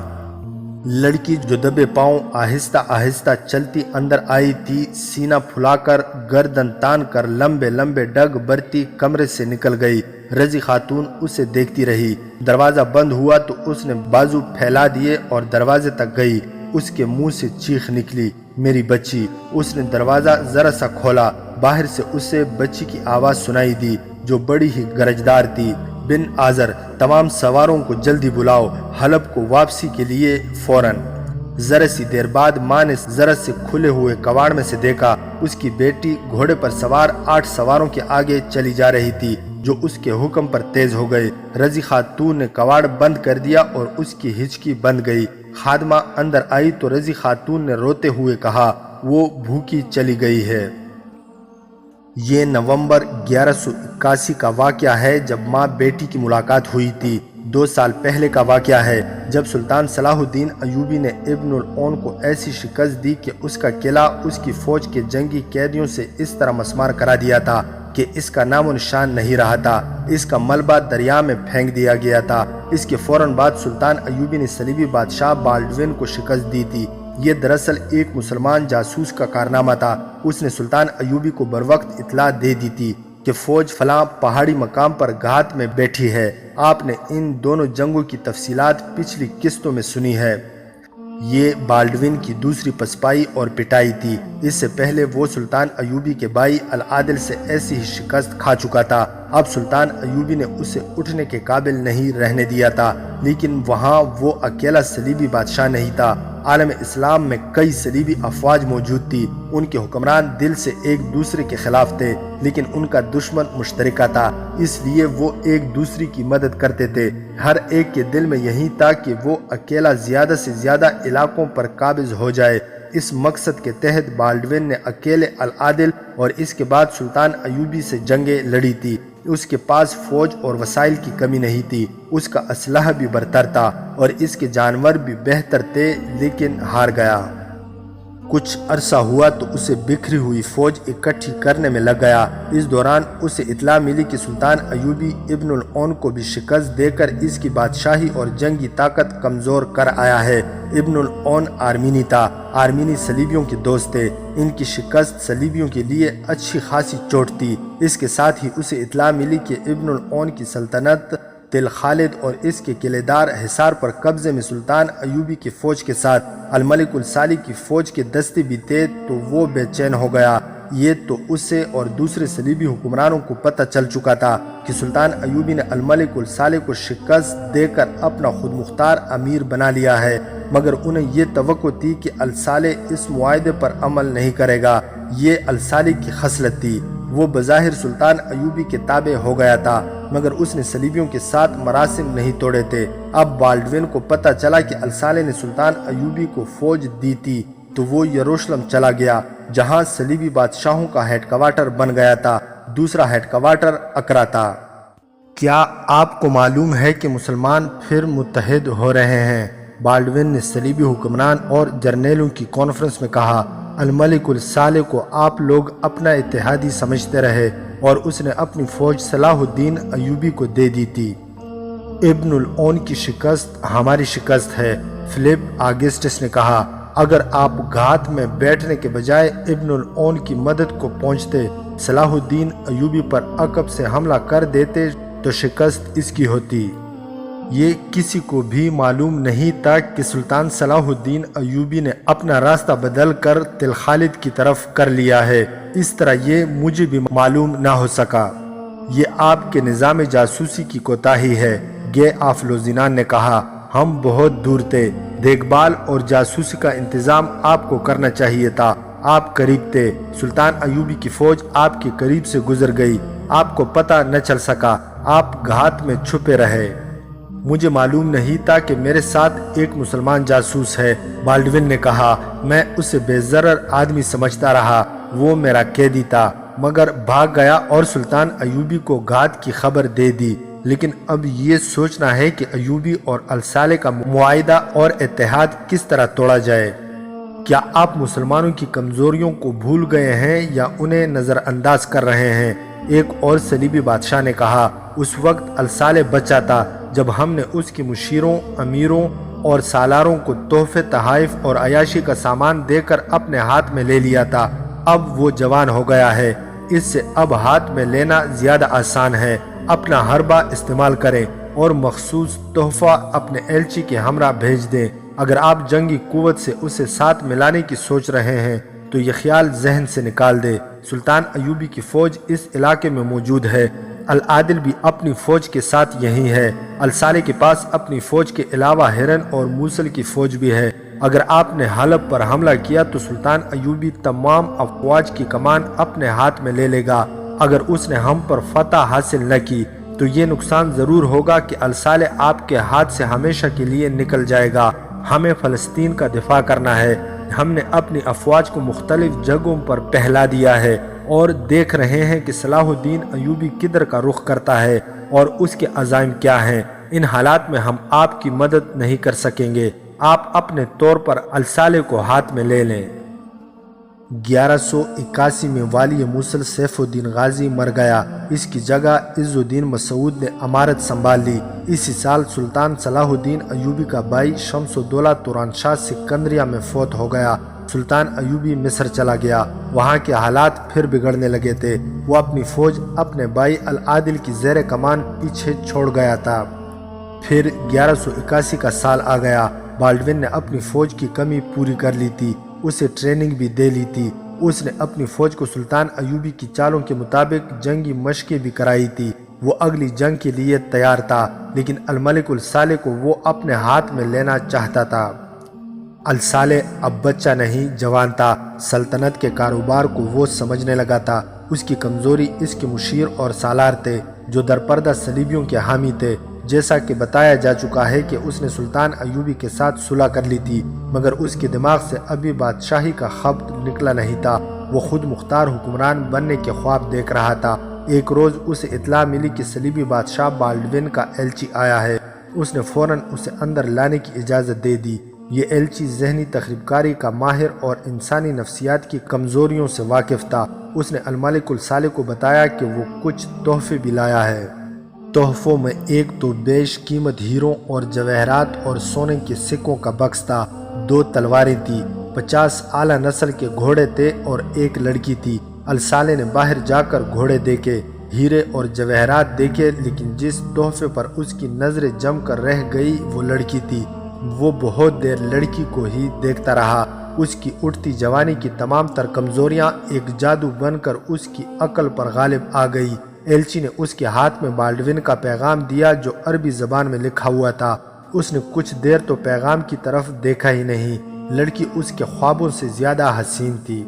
لڑکی جو دبے پاؤں آہستہ آہستہ چلتی اندر آئی تھی، سینہ پھلا کر گردن تان کر لمبے لمبے ڈگ برتی کمرے سے نکل گئی۔ رضی خاتون اسے دیکھتی رہی۔ دروازہ بند ہوا تو اس نے بازو پھیلا دیے اور دروازے تک گئی۔ اس کے منہ سے چیخ نکلی، میری بچی۔ اس نے دروازہ ذرا سا کھولا، باہر سے اسے بچی کی آواز سنائی دی جو بڑی ہی گرجدار تھی، بن آزر، تمام سواروں کو جلدی بلاؤ، حلب کو واپسی کے لیے فوراً۔ ذرا سی دیر بعد ماں نے ذرا سے کھلے ہوئے کواڑ میں سے دیکھا، اس کی بیٹی گھوڑے پر سوار 8 سواروں کے آگے چلی جا رہی تھی جو اس کے حکم پر تیز ہو گئے۔ رضی خاتون نے کواڑ بند کر دیا اور اس کی ہچکی بند گئی۔ خادمہ اندر آئی تو رضی خاتون نے روتے ہوئے کہا وہ بھوکی چلی گئی ہے۔ یہ نومبر 1181 کا واقعہ ہے جب ماں بیٹی کی ملاقات ہوئی تھی۔ 2 سال پہلے کا واقعہ ہے جب سلطان صلاح الدین ایوبی نے ابن العون کو ایسی شکست دی کہ اس کا قلعہ اس کی فوج کے جنگی قیدیوں سے اس طرح مسمار کرا دیا تھا کہ اس کا نام و نشان نہیں رہا تھا۔ اس کا ملبہ دریا میں پھینک دیا گیا تھا۔ اس کے فوراً بعد سلطان ایوبی نے صلیبی بادشاہ بالڈوین کو شکست دی تھی۔ یہ دراصل ایک مسلمان جاسوس کا کارنامہ تھا۔ اس نے سلطان ایوبی کو بروقت اطلاع دے دی تھی کہ فوج فلاں پہاڑی مقام پر گھات میں بیٹھی ہے۔ آپ نے ان دونوں جنگوں کی تفصیلات پچھلی قسطوں میں سنی ہے۔ یہ بالڈوین کی دوسری پسپائی اور پٹائی تھی۔ اس سے پہلے وہ سلطان ایوبی کے بھائی العادل سے ایسی ہی شکست کھا چکا تھا۔ اب سلطان ایوبی نے اسے اٹھنے کے قابل نہیں رہنے دیا تھا، لیکن وہاں وہ اکیلا صلیبی بادشاہ نہیں تھا۔ عالم اسلام میں کئی صلیبی افواج موجود تھی۔ ان کے حکمران دل سے ایک دوسرے کے خلاف تھے، لیکن ان کا دشمن مشترکہ تھا، اس لیے وہ ایک دوسرے کی مدد کرتے تھے۔ ہر ایک کے دل میں یہی تھا کہ وہ اکیلا زیادہ سے زیادہ علاقوں پر قابض ہو جائے۔ اس مقصد کے تحت بالڈوین نے اکیلے العادل اور اس کے بعد سلطان ایوبی سے جنگیں لڑی تھی۔ اس کے پاس فوج اور وسائل کی کمی نہیں تھی، اس کا اسلحہ بھی برتر تھا اور اس کے جانور بھی بہتر تھے، لیکن ہار گیا۔ کچھ عرصہ ہوا تو اسے بکھری ہوئی فوج اکٹھی کرنے میں لگ گیا۔ اس دوران اسے اطلاع ملی کہ سلطان ایوبی ابن العون کو بھی شکست دے کر اس کی بادشاہی اور جنگی طاقت کمزور کر آیا ہے۔ ابن العون آرمینی تھا، آرمینی صلیبیوں کے دوست تھے۔ ان کی شکست صلیبیوں کے لیے اچھی خاصی چوٹ تھی۔ اس کے ساتھ ہی اسے اطلاع ملی کہ ابن العون کی سلطنت تل خالد اور اس کے قلعے دار حصار پر قبضے میں سلطان ایوبی کی فوج کے ساتھ الملک الثانی کی فوج کے دستے بھی تھے، تو وہ بے چین ہو گیا۔ یہ تو اسے اور دوسرے صلیبی حکمرانوں کو پتہ چل چکا تھا کہ سلطان ایوبی نے الملک الثانی کو شکست دے کر اپنا خود مختار امیر بنا لیا ہے، مگر انہیں یہ توقع تھی کہ الثانی اس معاہدے پر عمل نہیں کرے گا۔ یہ الثانی کی خصلت تھی، وہ بظاہر سلطان ایوبی کے تابع ہو گیا تھا، مگر اس نے صلیبیوں کے ساتھ مراسم نہیں توڑے تھے۔ اب بالڈوین کو پتہ چلا کہ الثانی نے سلطان ایوبی کو فوج دی تھی، تو وہ یروشلم چلا گیا، جہاں صلیبی بادشاہوں کا ہیڈ کوارٹر بن گیا تھا۔ دوسرا ہیڈ کوارٹر اقرا تھا۔ کیا آپ کو معلوم ہے کہ مسلمان پھر متحد ہو رہے ہیں؟ بالڈوین نے صلیبی حکمران اور جرنیلوں کی کانفرنس میں کہا۔ الملک الثانی کو آپ لوگ اپنا اتحادی سمجھتے رہے اور اس نے اپنی فوج صلاح الدین ایوبی کو دے دی تھی۔ ابن العون کی شکست ہماری شکست ہے، فلپ آگسٹس نے کہا۔ اگر آپ گھات میں بیٹھنے کے بجائے ابن العون کی مدد کو پہنچتے، صلاح الدین ایوبی پر عقب سے حملہ کر دیتے تو شکست اس کی ہوتی۔ یہ کسی کو بھی معلوم نہیں تھا کہ سلطان صلاح الدین ایوبی نے اپنا راستہ بدل کر تل خالد کی طرف کر لیا ہے۔ اس طرح یہ مجھے بھی معلوم نہ ہو سکا۔ یہ آپ کے نظام جاسوسی کی کوتاہی ہے، گے آف لوزینان نے کہا۔ ہم بہت دور تھے، دیکھ بھال اور جاسوسی کا انتظام آپ کو کرنا چاہیے تھا۔ آپ قریب تھے، سلطان ایوبی کی فوج آپ کے قریب سے گزر گئی، آپ کو پتہ نہ چل سکا، آپ گھات میں چھپے رہے۔ مجھے معلوم نہیں تھا کہ میرے ساتھ ایک مسلمان جاسوس ہے، بالڈوین نے کہا۔ میں اسے بے ضرر آدمی سمجھتا رہا، وہ میرا قیدی تھا، مگر بھاگ گیا اور سلطان ایوبی کو گھات کی خبر دے دی۔ لیکن اب یہ سوچنا ہے کہ ایوبی اور الثانی کا معاہدہ اور اتحاد کس طرح توڑا جائے۔ کیا آپ مسلمانوں کی کمزوریوں کو بھول گئے ہیں یا انہیں نظر انداز کر رہے ہیں؟ ایک اور صلیبی بادشاہ نے کہا۔ اس وقت الثانی بچا تھا جب ہم نے اس کے مشیروں، امیروں اور سالاروں کو تحفے، تحائف اور عیاشی کا سامان دے کر اپنے ہاتھ میں لے لیا تھا۔ اب وہ جوان ہو گیا ہے، اس سے اب ہاتھ میں لینا زیادہ آسان ہے۔ اپنا حربہ استعمال کریں اور مخصوص تحفہ اپنے ایلچی کے ہمراہ بھیج دیں۔ اگر آپ جنگی قوت سے اسے ساتھ ملانے کی سوچ رہے ہیں تو یہ خیال ذہن سے نکال دے۔ سلطان ایوبی کی فوج اس علاقے میں موجود ہے، العادل بھی اپنی فوج کے ساتھ یہی ہے۔ الثانی کے پاس اپنی فوج کے علاوہ ہرن اور موصل کی فوج بھی ہے۔ اگر آپ نے حلب پر حملہ کیا تو سلطان ایوبی تمام افواج کی کمان اپنے ہاتھ میں لے لے گا۔ اگر اس نے ہم پر فتح حاصل نہ کی تو یہ نقصان ضرور ہوگا کہ الثانی آپ کے ہاتھ سے ہمیشہ کے لیے نکل جائے گا۔ ہمیں فلسطین کا دفاع کرنا ہے۔ ہم نے اپنی افواج کو مختلف جگہوں پر پھیلا دیا ہے اور دیکھ رہے ہیں کہ صلاح الدین ایوبی کدھر کا رخ کرتا ہے اور اس کے عزائم کیا ہیں۔ ان حالات میں ہم آپ کی مدد نہیں کر سکیں گے، آپ اپنے طور پر الثانی کو ہاتھ میں لے لیں۔ 1181 میں والی موصل سیف الدین غازی مر گیا، اس کی جگہ عز الدین مسعود نے امارت سنبھال لی۔ اسی سال سلطان صلاح الدین ایوبی کا بھائی شمس الدولہ توران شاہ سکندریہ میں فوت ہو گیا۔ سلطان ایوبی مصر چلا گیا، وہاں کے حالات پھر بگڑنے لگے تھے۔ وہ اپنی فوج اپنے بھائی العادل کی زیر کمان پیچھے چھوڑ گیا تھا۔ پھر 1181 کا سال آ گیا۔ بالڈوین نے اپنی فوج کی کمی پوری کر لی تھی، اسے ٹریننگ بھی دے لی تھی۔ اس نے اپنی فوج کو سلطان ایوبی کی چالوں کے مطابق جنگی مشقیں بھی کرائی تھی۔ وہ اگلی جنگ کے لیے تیار تھا، لیکن الملک الثانی کو وہ اپنے ہاتھ میں لینا چاہتا تھا۔ الثانی اب بچہ نہیں، جوان تھا۔ سلطنت کے کاروبار کو وہ سمجھنے لگا تھا۔ اس کی کمزوری اس کے مشیر اور سالار تھے، جو درپردہ صلیبیوں کے حامی تھے۔ جیسا کہ بتایا جا چکا ہے کہ اس نے سلطان ایوبی کے ساتھ صلح کر لی تھی، مگر اس کے دماغ سے ابھی بادشاہی کا خبر نکلا نہیں تھا۔ وہ خود مختار حکمران بننے کے خواب دیکھ رہا تھا۔ ایک روز اسے اطلاع ملی کہ صلیبی بادشاہ بالڈوین کا ایلچی آیا ہے۔ اس نے فوراً اسے اندر لانے کی اجازت دے دی۔ یہ ایلچی ذہنی تخریب کاری کا ماہر اور انسانی نفسیات کی کمزوریوں سے واقف تھا۔ اس نے الملک الصالح کو بتایا کہ وہ کچھ تحفے بھی لایا ہے۔ تحفوں میں ایک تو بیش قیمت ہیروں اور جواہرات اور سونے کے سکوں کا بکس تھا، 2 تلواریں تھی، 50 اعلیٰ نسل کے گھوڑے تھے اور ایک لڑکی تھی۔ الصالح نے باہر جا کر گھوڑے دیکھے، ہیرے اور جواہرات دیکھے، لیکن جس تحفے پر اس کی نظریں جم کر رہ گئی وہ لڑکی تھی۔ وہ بہت دیر لڑکی کو ہی دیکھتا رہا۔ اس کی اٹھتی جوانی کی تمام تر کمزوریاں ایک جادو بن کر اس کی عقل پر غالب آ گئی۔ ایلچی نے اس کے ہاتھ میں بالڈوین کا پیغام دیا جو عربی زبان میں لکھا ہوا تھا۔ اس نے کچھ دیر تو پیغام کی طرف دیکھا ہی نہیں۔ لڑکی اس کے خوابوں سے زیادہ حسین تھی۔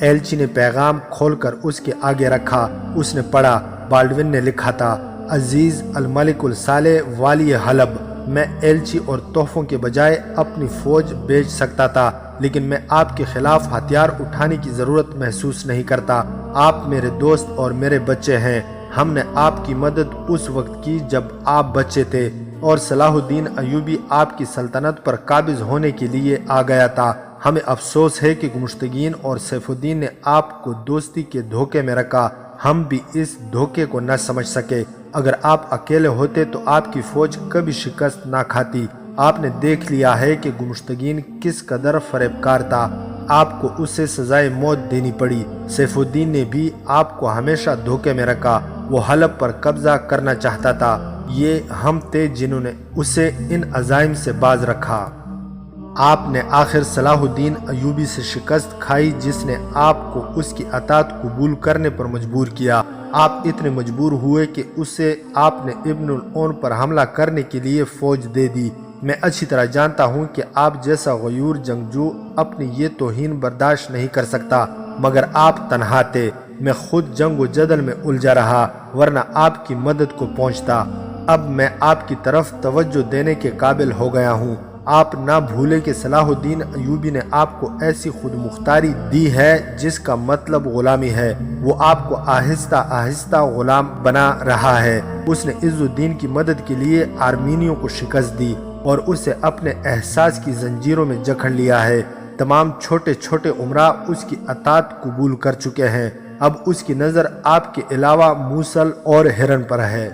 ایلچی نے پیغام کھول کر اس کے آگے رکھا۔ اس نے پڑھا۔ بالڈوین نے لکھا تھا: عزیز الملک الصالح والی حلب، میں ایلچی اور تحفوں کے بجائے اپنی فوج بھیج سکتا تھا، لیکن میں آپ کے خلاف ہتھیار اٹھانے کی ضرورت محسوس نہیں کرتا۔ آپ میرے دوست اور میرے بچے ہیں۔ ہم نے آپ کی مدد اس وقت کی جب آپ بچے تھے اور صلاح الدین ایوبی آپ کی سلطنت پر قابض ہونے کے لیے آ گیا تھا۔ ہمیں افسوس ہے کہ گمشتگین اور سیف الدین نے آپ کو دوستی کے دھوکے میں رکھا۔ ہم بھی اس دھوکے کو نہ سمجھ سکے۔ اگر آپ اکیلے ہوتے تو آپ کی فوج کبھی شکست نہ کھاتی۔ آپ نے دیکھ لیا ہے کہ گمشتگین کس قدر فریب کار تھا۔ آپ کو اسے سزائے موت دینی پڑی۔ سیف الدین نے بھی آپ کو ہمیشہ دھوکے میں رکھا۔ وہ حلب پر قبضہ کرنا چاہتا تھا۔ یہ ہم تھے جنہوں نے اسے ان عزائم سے باز رکھا۔ آپ نے آخر صلاح الدین ایوبی سے شکست کھائی جس نے آپ کو اس کی اطاعت قبول کرنے پر مجبور کیا۔ آپ اتنے مجبور ہوئے کہ اسے آپ نے ابن العون پر حملہ کرنے کے لیے فوج دے دی۔ میں اچھی طرح جانتا ہوں کہ آپ جیسا غیور جنگجو اپنی یہ توہین برداشت نہیں کر سکتا، مگر آپ تنہا تھے۔ میں خود جنگ و جدل میں الجھا رہا، ورنہ آپ کی مدد کو پہنچتا۔ اب میں آپ کی طرف توجہ دینے کے قابل ہو گیا ہوں۔ آپ نہ بھولے کہ صلاح الدین ایوبی نے آپ کو ایسی خود مختاری دی ہے جس کا مطلب غلامی ہے۔ وہ آپ کو آہستہ آہستہ غلام بنا رہا ہے۔ اس نے عز الدین کی مدد کے لیے آرمینیوں کو شکست دی اور اسے اپنے احساس کی زنجیروں میں جکڑ لیا ہے۔ تمام چھوٹے چھوٹے امراء اس کی اطاعت قبول کر چکے ہیں۔ اب اس کی نظر آپ کے علاوہ موصل اور ہرن پر ہے۔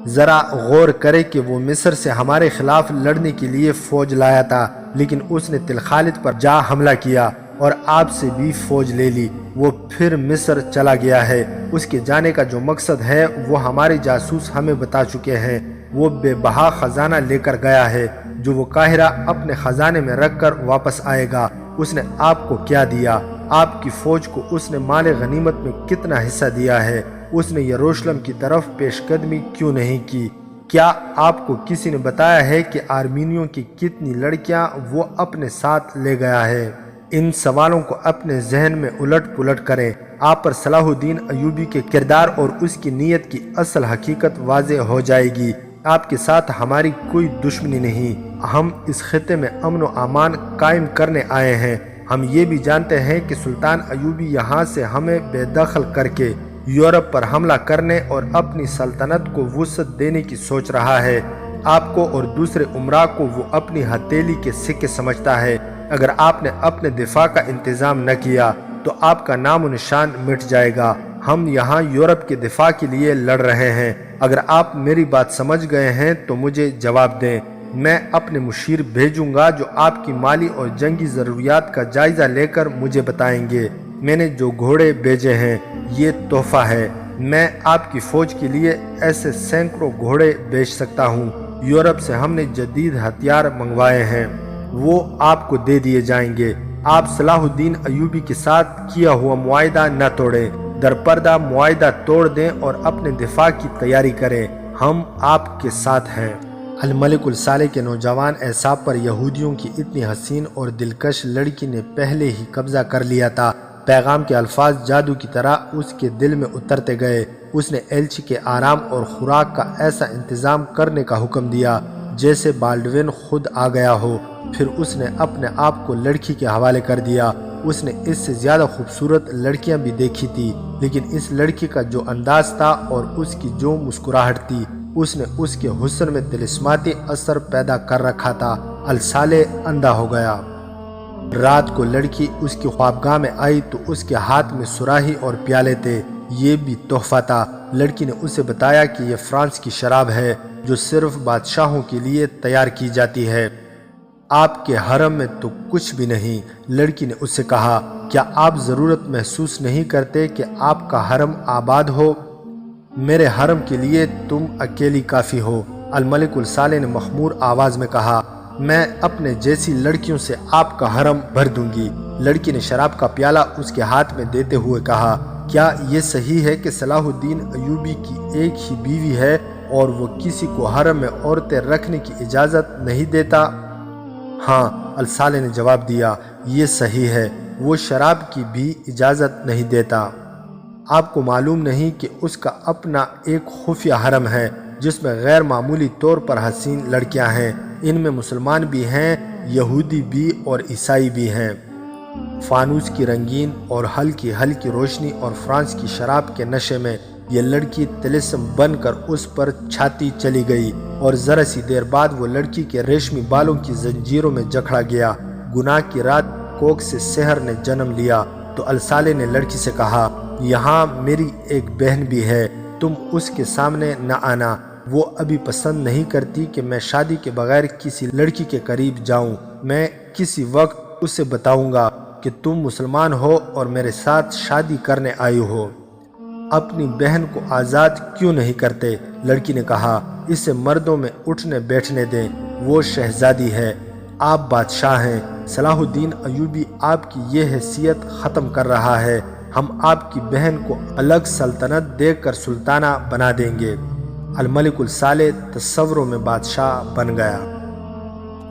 ذرا غور کرے کہ وہ مصر سے ہمارے خلاف لڑنے کے لیے فوج لایا تھا، لیکن اس نے تل خالد پر جا حملہ کیا اور آپ سے بھی فوج لے لی۔ وہ پھر مصر چلا گیا ہے۔ اس کے جانے کا جو مقصد ہے وہ ہمارے جاسوس ہمیں بتا چکے ہیں۔ وہ بے بہا خزانہ لے کر گیا ہے جو وہ قاہرہ اپنے خزانے میں رکھ کر واپس آئے گا۔ اس نے آپ کو کیا دیا؟ آپ کی فوج کو اس نے مال غنیمت میں کتنا حصہ دیا ہے؟ اس نے یروشلم کی طرف پیش قدمی کیوں نہیں کی؟ کیا آپ کو کسی نے بتایا ہے کہ آرمینیوں کی کتنی لڑکیاں وہ اپنے ساتھ لے گیا ہے؟ ان سوالوں کو اپنے ذہن میں الٹ پلٹ کریں۔ آپ پر صلاح الدین ایوبی کے کردار اور اس کی نیت کی اصل حقیقت واضح ہو جائے گی۔ آپ کے ساتھ ہماری کوئی دشمنی نہیں۔ ہم اس خطے میں امن و امان قائم کرنے آئے ہیں۔ ہم یہ بھی جانتے ہیں کہ سلطان ایوبی یہاں سے ہمیں بے دخل کر کے یورپ پر حملہ کرنے اور اپنی سلطنت کو وسعت دینے کی سوچ رہا ہے۔ آپ کو اور دوسرے امراء کو وہ اپنی ہتھیلی کے سکے سمجھتا ہے۔ اگر آپ نے اپنے دفاع کا انتظام نہ کیا تو آپ کا نام و نشان مٹ جائے گا۔ ہم یہاں یورپ کے دفاع کے لیے لڑ رہے ہیں۔ اگر آپ میری بات سمجھ گئے ہیں تو مجھے جواب دیں۔ میں اپنے مشیر بھیجوں گا جو آپ کی مالی اور جنگی ضروریات کا جائزہ لے کر مجھے بتائیں گے۔ میں نے جو گھوڑے بھیجے ہیں یہ تحفہ ہے۔ میں آپ کی فوج کے لیے ایسے سینکڑوں گھوڑے بیچ سکتا ہوں۔ یورپ سے ہم نے جدید ہتھیار منگوائے ہیں، وہ آپ کو دے دیے جائیں گے۔ آپ صلاح الدین ایوبی کے ساتھ کیا ہوا معاہدہ نہ توڑیں، درپردہ معاہدہ توڑ دیں اور اپنے دفاع کی تیاری کریں۔ ہم آپ کے ساتھ ہیں۔ الملک الصالح کے نوجوان اعصاب پر یہودیوں کی اتنی حسین اور دلکش لڑکی نے پہلے ہی قبضہ کر لیا تھا۔ پیغام کے الفاظ جادو کی طرح اس کے دل میں اترتے گئے۔ اس نے ایلچی کے آرام اور خوراک کا ایسا انتظام کرنے کا حکم دیا جیسے بالڈوین خود آ گیا ہو۔ پھر اس نے اپنے آپ کو لڑکی کے حوالے کر دیا۔ اس نے اس سے زیادہ خوبصورت لڑکیاں بھی دیکھی تھی، لیکن اس لڑکی کا جو انداز تھا اور اس کی جو مسکراہٹ تھی، اس نے اس کے حسن میں طلسماتی اثر پیدا کر رکھا تھا۔ الصالح اندھا ہو گیا۔ رات کو لڑکی اس کی خوابگاہ میں آئی تو اس کے ہاتھ میں سراہی اور پیالے تھے، یہ بھی تحفہ تھا۔ لڑکی نے اسے بتایا کہ یہ فرانس کی شراب ہے جو صرف بادشاہوں کے لیے تیار کی جاتی ہے، آپ کے حرم میں تو کچھ بھی نہیں۔ لڑکی نے اس سے کہا، کیا آپ ضرورت محسوس نہیں کرتے کہ آپ کا حرم آباد ہو؟ میرے حرم کے لیے تم اکیلی کافی ہو۔ الملک الصالح نے مخمور آواز میں کہا، میں اپنے جیسی لڑکیوں سے آپ کا حرم بھر دوں گی۔ لڑکی نے شراب کا پیالہ اس کے ہاتھ میں دیتے ہوئے کہا، کیا یہ صحیح ہے کہ صلاح الدین ایوبی کی ایک ہی بیوی ہے اور وہ کسی کو حرم میں عورتیں رکھنے کی اجازت نہیں دیتا؟ ہاں، الصالح نے جواب دیا، یہ صحیح ہے، وہ شراب کی بھی اجازت نہیں دیتا۔ آپ کو معلوم نہیں کہ اس کا اپنا ایک خفیہ حرم ہے جس میں غیر معمولی طور پر حسین لڑکیاں ہیں، ان میں مسلمان بھی ہیں، یہودی بھی اور عیسائی بھی ہیں۔ فانوس کی رنگین اور ہلکی ہلکی روشنی اور فرانس کی شراب کے نشے میں یہ لڑکی طلسم بن کر اس پر چھاتی چلی گئی اور ذرا سی دیر بعد وہ لڑکی کے ریشمی بالوں کی زنجیروں میں جکڑا گیا۔ گناہ کی رات کوک سے سحر نے جنم لیا تو الصالح نے لڑکی سے کہا، یہاں میری ایک بہن بھی ہے، تم اس کے سامنے نہ آنا، وہ ابھی پسند نہیں کرتی کہ میں شادی کے بغیر کسی لڑکی کے قریب جاؤں۔ میں کسی وقت اسے بتاؤں گا کہ تم مسلمان ہو اور میرے ساتھ شادی کرنے آئی ہو۔ اپنی بہن کو آزاد کیوں نہیں کرتے؟ لڑکی نے کہا، اسے مردوں میں اٹھنے بیٹھنے دیں، وہ شہزادی ہے، آپ بادشاہ ہیں۔ صلاح الدین ایوبی آپ کی یہ حیثیت ختم کر رہا ہے، ہم آپ کی بہن کو الگ سلطنت دے کر سلطانہ بنا دیں گے۔ الملک الصالح تصوروں میں بادشاہ بن گیا۔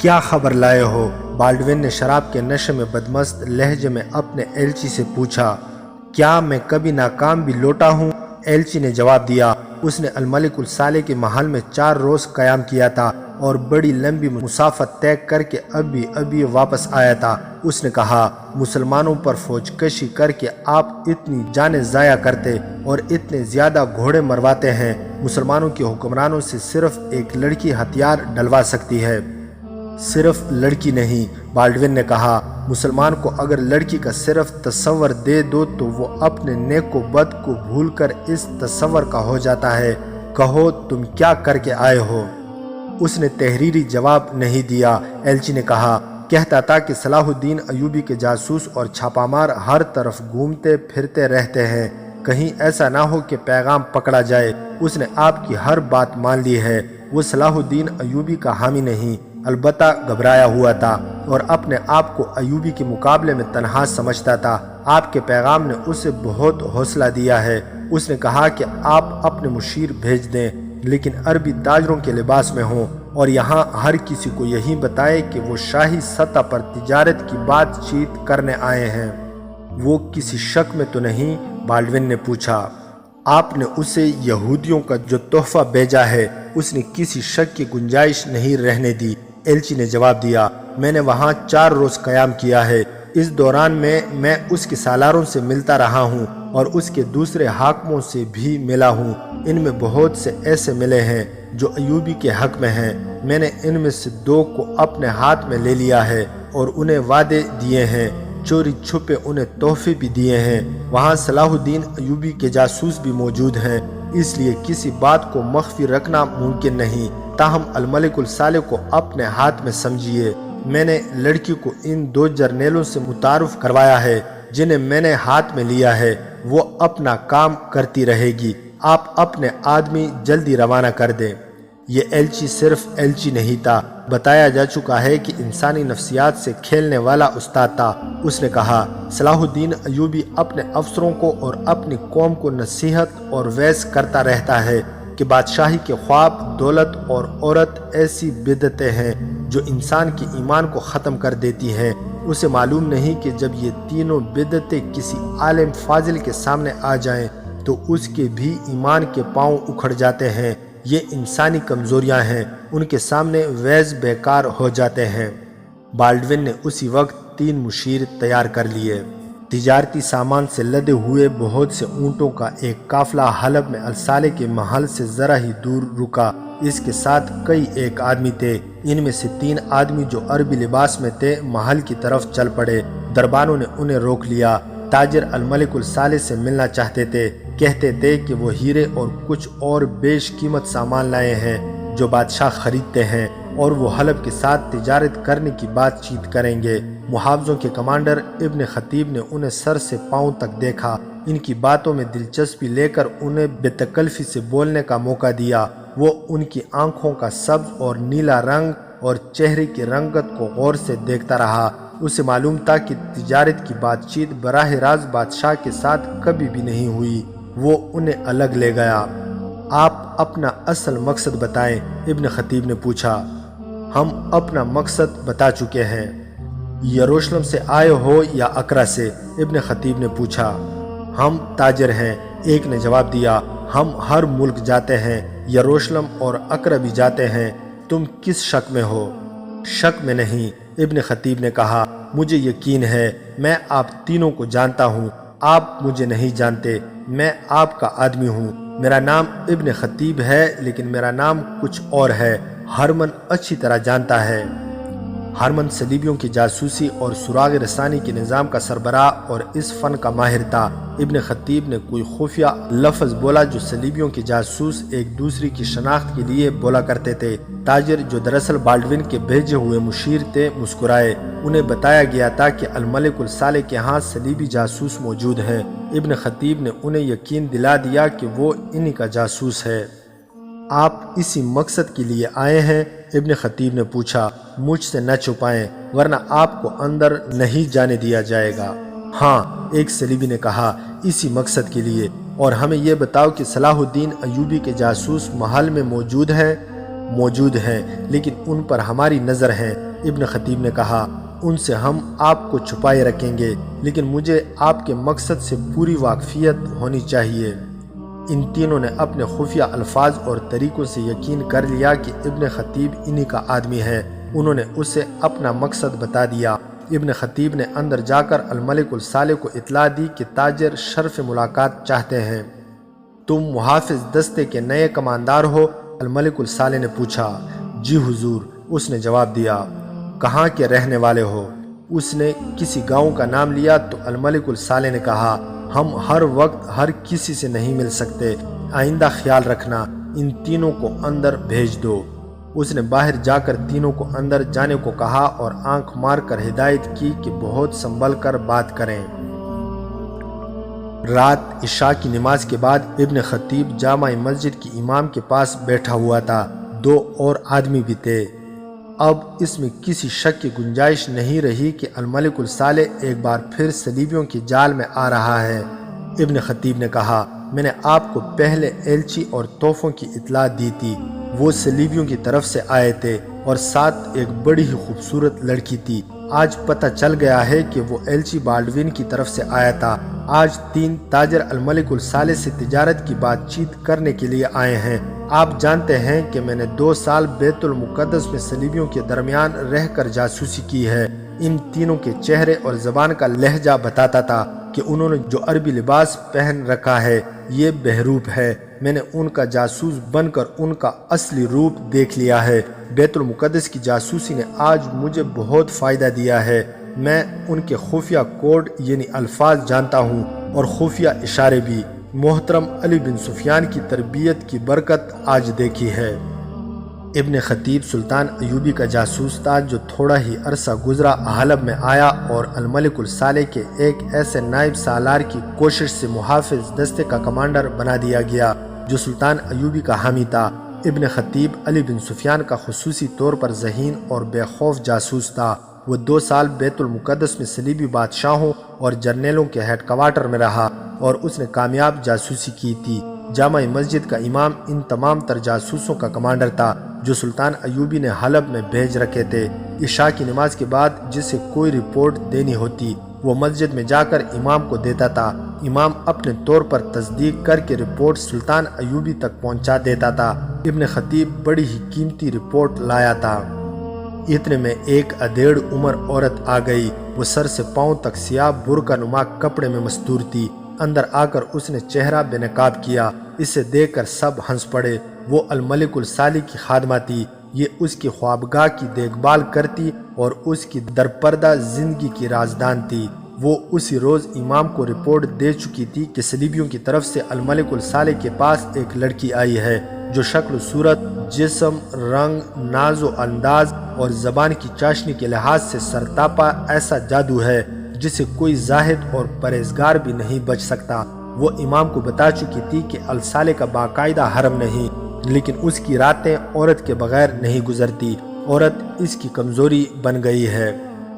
کیا خبر لائے ہو؟ بالڈوین نے شراب کے نشے میں بدمست لہجے میں اپنے ایلچی سے پوچھا۔ کیا میں کبھی ناکام بھی لوٹا ہوں؟ ایلچی نے جواب دیا، اس نے الملک الصالح کے محل میں 4 روز قیام کیا تھا اور بڑی لمبی مسافت طے کر کے ابھی واپس آیا تھا۔ اس نے کہا، مسلمانوں پر فوج کشی کر کے آپ اتنی جانیں ضائع کرتے اور اتنے زیادہ گھوڑے مرواتے ہیں، مسلمانوں کے حکمرانوں سے صرف ایک لڑکی ہتھیار ڈلوا سکتی ہے۔ صرف لڑکی نہیں، بالڈوین نے کہا، مسلمان کو اگر لڑکی کا صرف تصور دے دو تو وہ اپنے نیک و بد کو بھول کر اس تصور کا ہو جاتا ہے۔ کہو تم کیا کر کے آئے ہو؟ اس نے تحریری جواب نہیں دیا۔ ایلچی نے کہا، کہتا تھا کہ صلاح الدین ایوبی کے جاسوس اور چھاپہ مار ہر طرف گھومتے پھرتے رہتے ہیں، کہیں ایسا نہ ہو کہ پیغام پکڑا جائے۔ اس نے آپ کی ہر بات مان لی ہے۔ وہ صلاح الدین ایوبی کا حامی نہیں، البتہ گھبرایا ہوا تھا اور اپنے آپ کو ایوبی کے مقابلے میں تنہا سمجھتا تھا۔ آپ کے پیغام نے اسے بہت حوصلہ دیا ہے۔ اس نے کہا کہ آپ اپنے مشیر بھیج دیں، لیکن عربی تاجروں کے لباس میں ہوں اور یہاں ہر کسی کو یہی بتائے کہ وہ شاہی سطح پر تجارت کی بات چیت کرنے آئے ہیں۔ وہ کسی شک میں تو نہیں؟ بالڈوین نے پوچھا۔ آپ نے اسے یہودیوں کا جو تحفہ بھیجا ہے اس نے کسی شک کی گنجائش نہیں رہنے دی۔ ایلچی نے جواب دیا، میں نے وہاں 4 روز قیام کیا ہے، اس دوران میں اس کے سالاروں سے ملتا رہا ہوں اور اس کے دوسرے حاکموں سے بھی ملا ہوں۔ ان میں بہت سے ایسے ملے ہیں جو ایوبی کے حق میں ہیں، میں نے ان میں سے 2 کو اپنے ہاتھ میں لے لیا ہے اور انہیں وعدے دیے ہیں، چوری چھپے انہیں تحفے بھی دیے ہیں۔ وہاں صلاح الدین ایوبی کے جاسوس بھی موجود ہیں، اس لیے کسی بات کو مخفی رکھنا ممکن نہیں۔ تاہم الملک الصالح کو اپنے ہاتھ میں سمجھیے، میں نے لڑکی کو ان 2 جرنیلوں سے متعارف کروایا ہے جنہیں میں نے ہاتھ میں لیا ہے، وہ اپنا کام کرتی رہے گی، آپ اپنے آدمی جلدی روانہ کر دیں۔ یہ ایلچی صرف ایلچی نہیں تھا، بتایا جا چکا ہے کہ انسانی نفسیات سے کھیلنے والا استاد تھا۔ اس نے کہا، صلاح الدین ایوبی اپنے افسروں کو اور اپنی قوم کو نصیحت اور وعظ کرتا رہتا ہے کہ بادشاہی کے خواب، دولت اور عورت ایسی بدعتیں ہیں جو انسان کے ایمان کو ختم کر دیتی ہیں۔ اسے معلوم نہیں کہ جب یہ تینوں بدعتیں کسی عالم فاضل کے سامنے آ جائیں تو اس کے بھی ایمان کے پاؤں اکھڑ جاتے ہیں۔ یہ انسانی کمزوریاں ہیں، ان کے سامنے وعظ بیکار ہو جاتے ہیں۔ بالڈوین نے اسی وقت 3 مشیر تیار کر لیے۔ تجارتی سامان سے لدے ہوئے بہت سے اونٹوں کا ایک قافلہ حلب میں الصالح کے محل سے ذرا ہی دور رکا۔ اس کے ساتھ کئی ایک آدمی تھے۔ ان میں سے 3 آدمی جو عربی لباس میں تھے محل کی طرف چل پڑے۔ دربانوں نے انہیں روک لیا۔ تاجر الملک الصالح سے ملنا چاہتے تھے، کہتے تھے کہ وہ ہیرے اور کچھ اور بیش قیمت سامان لائے ہیں جو بادشاہ خریدتے ہیں، اور وہ حلب کے ساتھ تجارت کرنے کی بات چیت کریں گے۔ محافظوں کے کمانڈر ابن خطیب نے انہیں سر سے پاؤں تک دیکھا۔ ان کی باتوں میں دلچسپی لے کر انہیں بے تکلفی سے بولنے کا موقع دیا۔ وہ ان کی آنکھوں کا سبز اور نیلا رنگ اور چہرے کی رنگت کو غور سے دیکھتا رہا۔ اسے معلوم تھا کہ تجارت کی بات چیت براہ راست بادشاہ کے ساتھ کبھی بھی نہیں ہوئی۔ وہ انہیں الگ لے گیا۔ آپ اپنا اصل مقصد بتائیں، ابن خطیب نے پوچھا۔ ہم اپنا مقصد بتا چکے ہیں۔ یروشلم سے آئے ہو یا اقرا سے؟ ابن خطیب نے پوچھا۔ ہم تاجر ہیں، ایک نے جواب دیا۔ ہم ہر ملک جاتے ہیں، یروشلم اور اقرا بھی جاتے ہیں۔ تم کس شک میں ہو؟ شک میں نہیں، ابن خطیب نے کہا۔ مجھے یقین ہے، میں آپ تینوں کو جانتا ہوں۔ آپ مجھے نہیں جانتے، میں آپ کا آدمی ہوں۔ میرا نام ابن خطیب ہے، لیکن میرا نام کچھ اور ہے۔ ہرمن اچھی طرح جانتا ہے۔ ہرمن صلیبیوں کی جاسوسی اور سراغ رسانی کے نظام کا سربراہ اور اس فن کا ماہر تھا۔ ابن خطیب نے کوئی خفیہ لفظ بولا جو صلیبیوں کے جاسوس ایک دوسرے کی شناخت کے لیے بولا کرتے تھے۔ تاجر جو دراصل بالڈوین کے بھیجے ہوئے مشیر تھے مسکرائے۔ انہیں بتایا گیا تھا کہ الملک الصالح کے ہاں صلیبی جاسوس موجود ہے۔ ابن خطیب نے انہیں یقین دلا دیا کہ وہ انہی کا جاسوس ہے۔ آپ اسی مقصد کے لیے آئے ہیں؟ ابن خطیب نے پوچھا۔ مجھ سے نہ چھپائیں ورنہ آپ کو اندر نہیں جانے دیا جائے گا۔ ہاں، ایک صلیبی نے کہا، اسی مقصد کے لیے۔ اور ہمیں یہ بتاؤ کہ صلاح الدین ایوبی کے جاسوس محل میں موجود ہیں؟ موجود ہیں، لیکن ان پر ہماری نظر ہے۔ ابن خطیب نے کہا، ان سے ہم آپ کو چھپائے رکھیں گے، لیکن مجھے آپ کے مقصد سے پوری واقفیت ہونی چاہیے۔ ان تینوں نے اپنے خفیہ الفاظ اور طریقوں سے یقین کر لیا کہ ابن خطیب انہی کا آدمی ہے۔ انہوں نے اسے اپنا مقصد بتا دیا۔ ابن خطیب نے اندر جا کر الملک الصالح کو اطلاع دی کہ تاجر شرف ملاقات چاہتے ہیں۔ تم محافظ دستے کے نئے کماندار ہو؟ الملک الصالح نے پوچھا۔ جی حضور، اس نے جواب دیا۔ کہاں کے رہنے والے ہو؟ اس نے کسی گاؤں کا نام لیا تو الملک الصالح نے کہا، ہم ہر وقت ہر کسی سے نہیں مل سکتے، آئندہ خیال رکھنا۔ ان تینوں کو اندر بھیج دو۔ اس نے باہر جا کر تینوں کو اندر جانے کو کہا اور آنکھ مار کر ہدایت کی کہ بہت سنبھل کر بات کریں۔ رات عشاء کی نماز کے بعد ابن خطیب جامع مسجد کی امام کے پاس بیٹھا ہوا تھا۔ 2 اور آدمی بھی تھے۔ اب اس میں کسی شک کی گنجائش نہیں رہی کہ الملک الصالح ایک بار پھر صلیبیوں کی جال میں آ رہا ہے۔ ابن خطیب نے کہا، میں نے آپ کو پہلے ایلچی اور تحفوں کی اطلاع دی تھی۔ وہ صلیبیوں کی طرف سے آئے تھے اور ساتھ ایک بڑی ہی خوبصورت لڑکی تھی۔ آج پتہ چل گیا ہے کہ وہ ایلچی بالڈوین کی طرف سے آیا تھا۔ آج 3 تاجر الملک الصالح سے تجارت کی بات چیت کرنے کے لیے آئے ہیں۔ آپ جانتے ہیں کہ میں نے 2 سال بیت المقدس میں صلیبیوں کے درمیان رہ کر جاسوسی کی ہے۔ ان تینوں کے چہرے اور زبان کا لہجہ بتاتا تھا کہ انہوں نے جو عربی لباس پہن رکھا ہے یہ بہروپ ہے۔ میں نے ان کا جاسوس بن کر ان کا اصلی روپ دیکھ لیا ہے۔ بیت المقدس کی جاسوسی نے آج مجھے بہت فائدہ دیا ہے۔ میں ان کے خفیہ کوڈ یعنی الفاظ جانتا ہوں اور خفیہ اشارے بھی۔ محترم علی بن سفیان کی تربیت کی برکت آج دیکھی ہے۔ ابن خطیب سلطان ایوبی کا جاسوس تھا جو تھوڑا ہی عرصہ گزرا حلب میں آیا اور الملک الصالح کے ایک ایسے نائب سالار کی کوشش سے محافظ دستے کا کمانڈر بنا دیا گیا جو سلطان ایوبی کا حامی تھا۔ ابن خطیب علی بن سفیان کا خصوصی طور پر ذہین اور بے خوف جاسوس تھا۔ وہ 2 سال بیت المقدس میں صلیبی بادشاہوں اور جرنیلوں کے ہیڈ کوارٹر میں رہا اور اس نے کامیاب جاسوسی کی تھی۔ جامع مسجد کا امام ان تمام تر جاسوسوں کا کمانڈر تھا جو سلطان ایوبی نے حلب میں بھیج رکھے تھے۔ عشاء کی نماز کے بعد جسے کوئی رپورٹ دینی ہوتی وہ مسجد میں جا کر امام کو دیتا تھا۔ امام اپنے طور پر تصدیق کر کے رپورٹ سلطان ایوبی تک پہنچا دیتا تھا۔ ابن خطیب بڑی ہی قیمتی رپورٹ لایا تھا۔ اتنے میں ایک ادھیڑ عمر عورت آ گئی۔ وہ سر سے پاؤں تک سیاہ برقع نما کپڑے میں مستور تھی۔ اندر آ کر اس نے چہرہ بے نقاب کیا۔ اسے دیکھ کر سب ہنس پڑے۔ وہ الملک الصالح کی خادمہ تھی۔ یہ اس کی خوابگاہ کی دیکھ بھال کرتی اور اس کی درپردہ زندگی کی رازدان تھی۔ وہ اسی روز امام کو رپورٹ دے چکی تھی کہ صلیبیوں کی طرف سے الملک الصالح کے پاس ایک لڑکی آئی ہے جو شکل و صورت، جسم، رنگ، ناز و انداز اور زبان کی چاشنی کے لحاظ سے سرتاپا ایسا جادو ہے جسے کوئی زاہد اور پرہیزگار بھی نہیں بچ سکتا۔ وہ امام کو بتا چکی تھی کہ الصالح کا باقاعدہ حرم نہیں، لیکن اس کی راتیں عورت کے بغیر نہیں گزرتی۔ عورت اس کی کمزوری بن گئی ہے۔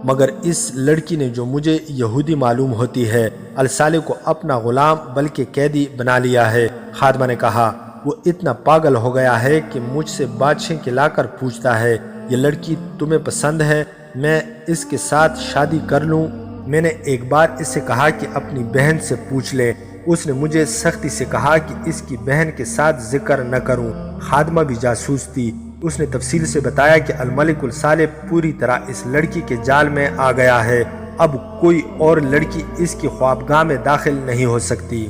مگر اس لڑکی نے جو مجھے یہودی معلوم ہوتی ہے، الصالح کو اپنا غلام بلکہ قیدی بنا لیا ہے۔ خادمہ نے کہا، وہ اتنا پاگل ہو گیا ہے کہ مجھ سے بادشاہ کے لا کر پوچھتا ہے، یہ لڑکی تمہیں پسند ہے؟ میں اس کے ساتھ شادی کر لوں؟ میں نے ایک بار اس سے کہا کہ اپنی بہن سے پوچھ لے۔ اس نے مجھے سختی سے کہا کہ اس کی بہن کے ساتھ ذکر نہ کروں۔ خادمہ بھی جاسوس تھی۔ اس نے تفصیل سے بتایا کہ الملک الصالح پوری طرح اس لڑکی کے جال میں آ گیا ہے۔ اب کوئی اور لڑکی اس کی خوابگاہ میں داخل نہیں ہو سکتی۔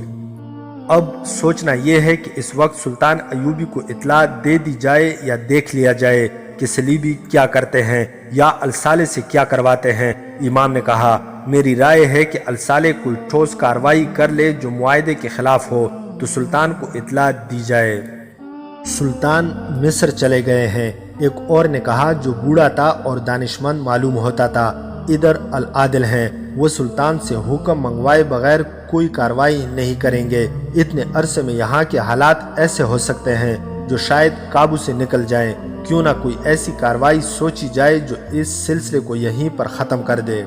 اب سوچنا یہ ہے کہ اس وقت سلطان ایوبی کو اطلاع دے دی جائے یا دیکھ لیا جائے کہ صلیبی کیا کرتے ہیں یا الصالح سے کیا کرواتے ہیں۔ امام نے کہا، میری رائے ہے کہ الصالح کوئی ٹھوس کارروائی کر لے جو معاہدے کے خلاف ہو تو سلطان کو اطلاع دی جائے۔ سلطان مصر چلے گئے ہیں، ایک اور نے کہا جو بوڑھا تھا اور دانشمند معلوم ہوتا تھا۔ ادھر العادل ہیں، وہ سلطان سے حکم منگوائے بغیر کوئی کارروائی نہیں کریں گے۔ اتنے عرصے میں یہاں کے حالات ایسے ہو سکتے ہیں جو شاید قابو سے نکل جائیں۔ کیوں نہ کوئی ایسی کارروائی سوچی جائے جو اس سلسلے کو یہیں پر ختم کر دے۔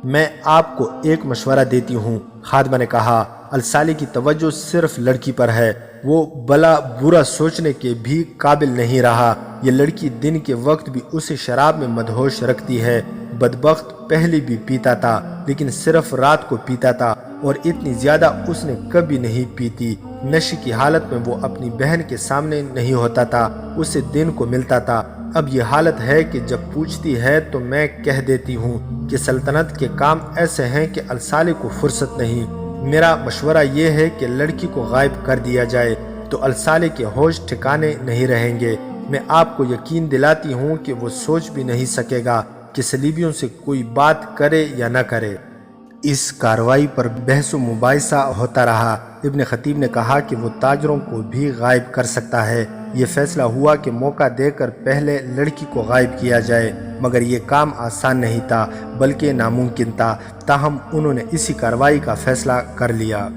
میں آپ کو ایک مشورہ دیتی ہوں، خادمہ نے کہا۔ الصالح کی توجہ صرف لڑکی پر ہے، وہ بلا برا سوچنے کے بھی قابل نہیں رہا۔ یہ لڑکی دن کے وقت بھی اسے شراب میں مدہوش رکھتی ہے۔ بدبخت پہلے بھی پیتا تھا لیکن صرف رات کو پیتا تھا اور اتنی زیادہ اس نے کبھی نہیں پیتی۔ نشے کی حالت میں وہ اپنی بہن کے سامنے نہیں ہوتا تھا، اسے دن کو ملتا تھا۔ اب یہ حالت ہے کہ جب پوچھتی ہے تو میں کہہ دیتی ہوں کہ سلطنت کے کام ایسے ہیں کہ الصالح کو فرصت نہیں۔ میرا مشورہ یہ ہے کہ لڑکی کو غائب کر دیا جائے تو الصالح کے ہوش ٹھکانے نہیں رہیں گے۔ میں آپ کو یقین دلاتی ہوں کہ وہ سوچ بھی نہیں سکے گا کہ صلیبیوں سے کوئی بات کرے یا نہ کرے۔ اس کارروائی پر بحث و مباحثہ ہوتا رہا۔ ابن خطیب نے کہا کہ وہ تاجروں کو بھی غائب کر سکتا ہے۔ یہ فیصلہ ہوا کہ موقع دے کر پہلے لڑکی کو غائب کیا جائے، مگر یہ کام آسان نہیں تھا بلکہ ناممکن تھا۔ تاہم انہوں نے اسی کارروائی کا فیصلہ کر لیا۔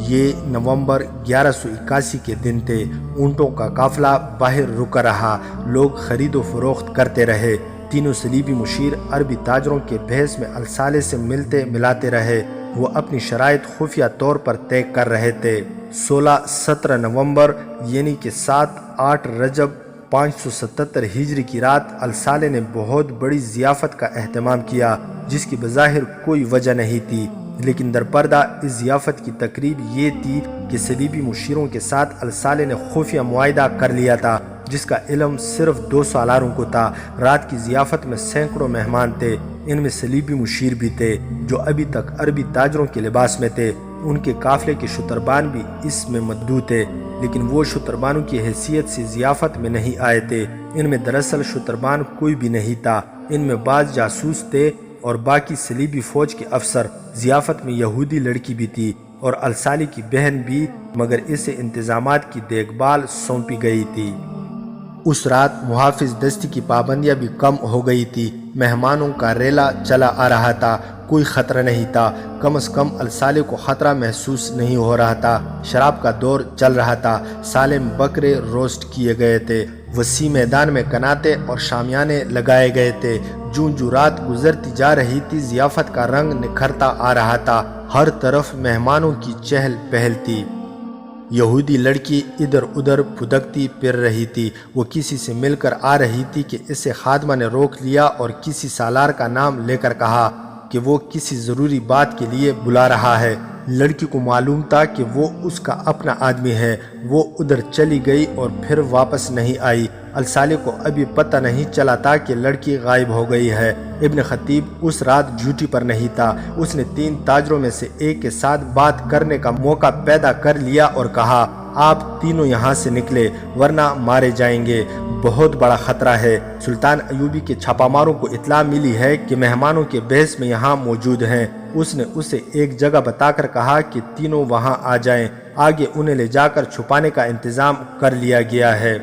یہ نومبر 1181 کے دن تھے۔ اونٹوں کا قافلہ باہر رکا رہا، لوگ خرید و فروخت کرتے رہے۔ تینوں صلیبی مشیر عربی تاجروں کے بحث میں الصالح سے ملتے ملاتے رہے۔ وہ اپنی شرائط خفیہ طور پر طے کر رہے تھے۔ 16-17 نومبر یعنی کہ 7-8 رجب 577 ہجری کی رات الصالح نے بہت بڑی ضیافت کا اہتمام کیا جس کی بظاہر کوئی وجہ نہیں تھی، لیکن درپردہ اس ضیافت کی تقریب یہ تھی کہ صلیبی مشیروں کے ساتھ الصالح نے خفیہ معاہدہ کر لیا تھا جس کا علم صرف 2 سالاروں کو تھا۔ رات کی ضیافت میں سینکڑوں مہمان تھے، ان میں صلیبی مشیر بھی تھے جو ابھی تک عربی تاجروں کے لباس میں تھے۔ ان کے قافلے کے شتربان بھی اس میں مدعو تھے، لیکن وہ شتربانوں کی حیثیت سے ضیافت میں نہیں آئے تھے۔ ان میں دراصل شتربان کوئی بھی نہیں تھا، ان میں بعض جاسوس تھے اور باقی صلیبی فوج کے افسر۔ ضیافت میں یہودی لڑکی بھی تھی اور الصالح کی بہن بھی، مگر اسے انتظامات کی دیکھ بھال سونپی گئی تھی۔ اس رات محافظ دستی کی پابندیاں بھی کم ہو گئی تھی۔ مہمانوں کا ریلا چلا آ رہا تھا، کوئی خطرہ نہیں تھا۔ کم از کم الصالح کو خطرہ محسوس نہیں ہو رہا تھا۔ شراب کا دور چل رہا تھا، سالم بکرے روسٹ کیے گئے تھے، وسیع میدان میں کناتے اور شامیانے لگائے گئے تھے۔ جوں رات گزرتی جا رہی تھی ضیافت کا رنگ نکھرتا آ رہا تھا، ہر طرف مہمانوں کی چہل پہل تھی۔ یہودی لڑکی ادھر ادھر پھدکتی پھر رہی تھی۔ وہ کسی سے مل کر آ رہی تھی کہ اسے خادمہ نے روک لیا اور کسی سالار کا نام لے کر کہا کہ وہ کسی ضروری بات کے لیے بلا رہا ہے۔ لڑکی کو معلوم تھا کہ وہ اس کا اپنا آدمی ہے۔ وہ ادھر چلی گئی اور پھر واپس نہیں آئی۔ الصالح کو ابھی پتہ نہیں چلا تھا کہ لڑکی غائب ہو گئی ہے۔ ابن خطیب اس رات ڈیوٹی پر نہیں تھا۔ اس نے 3 تاجروں میں سے ایک کے ساتھ بات کرنے کا موقع پیدا کر لیا اور کہا، آپ تینوں یہاں سے نکلے ورنہ مارے جائیں گے، بہت بڑا خطرہ ہے۔ سلطان ایوبی کے چھاپا ماروں کو اطلاع ملی ہے کہ مہمانوں کے بحث میں یہاں موجود ہیں۔ اس نے اسے ایک جگہ بتا کر کہا کہ تینوں وہاں آ جائیں، آگے انہیں لے جا کر چھپانے کا انتظام کر لیا گیا ہے۔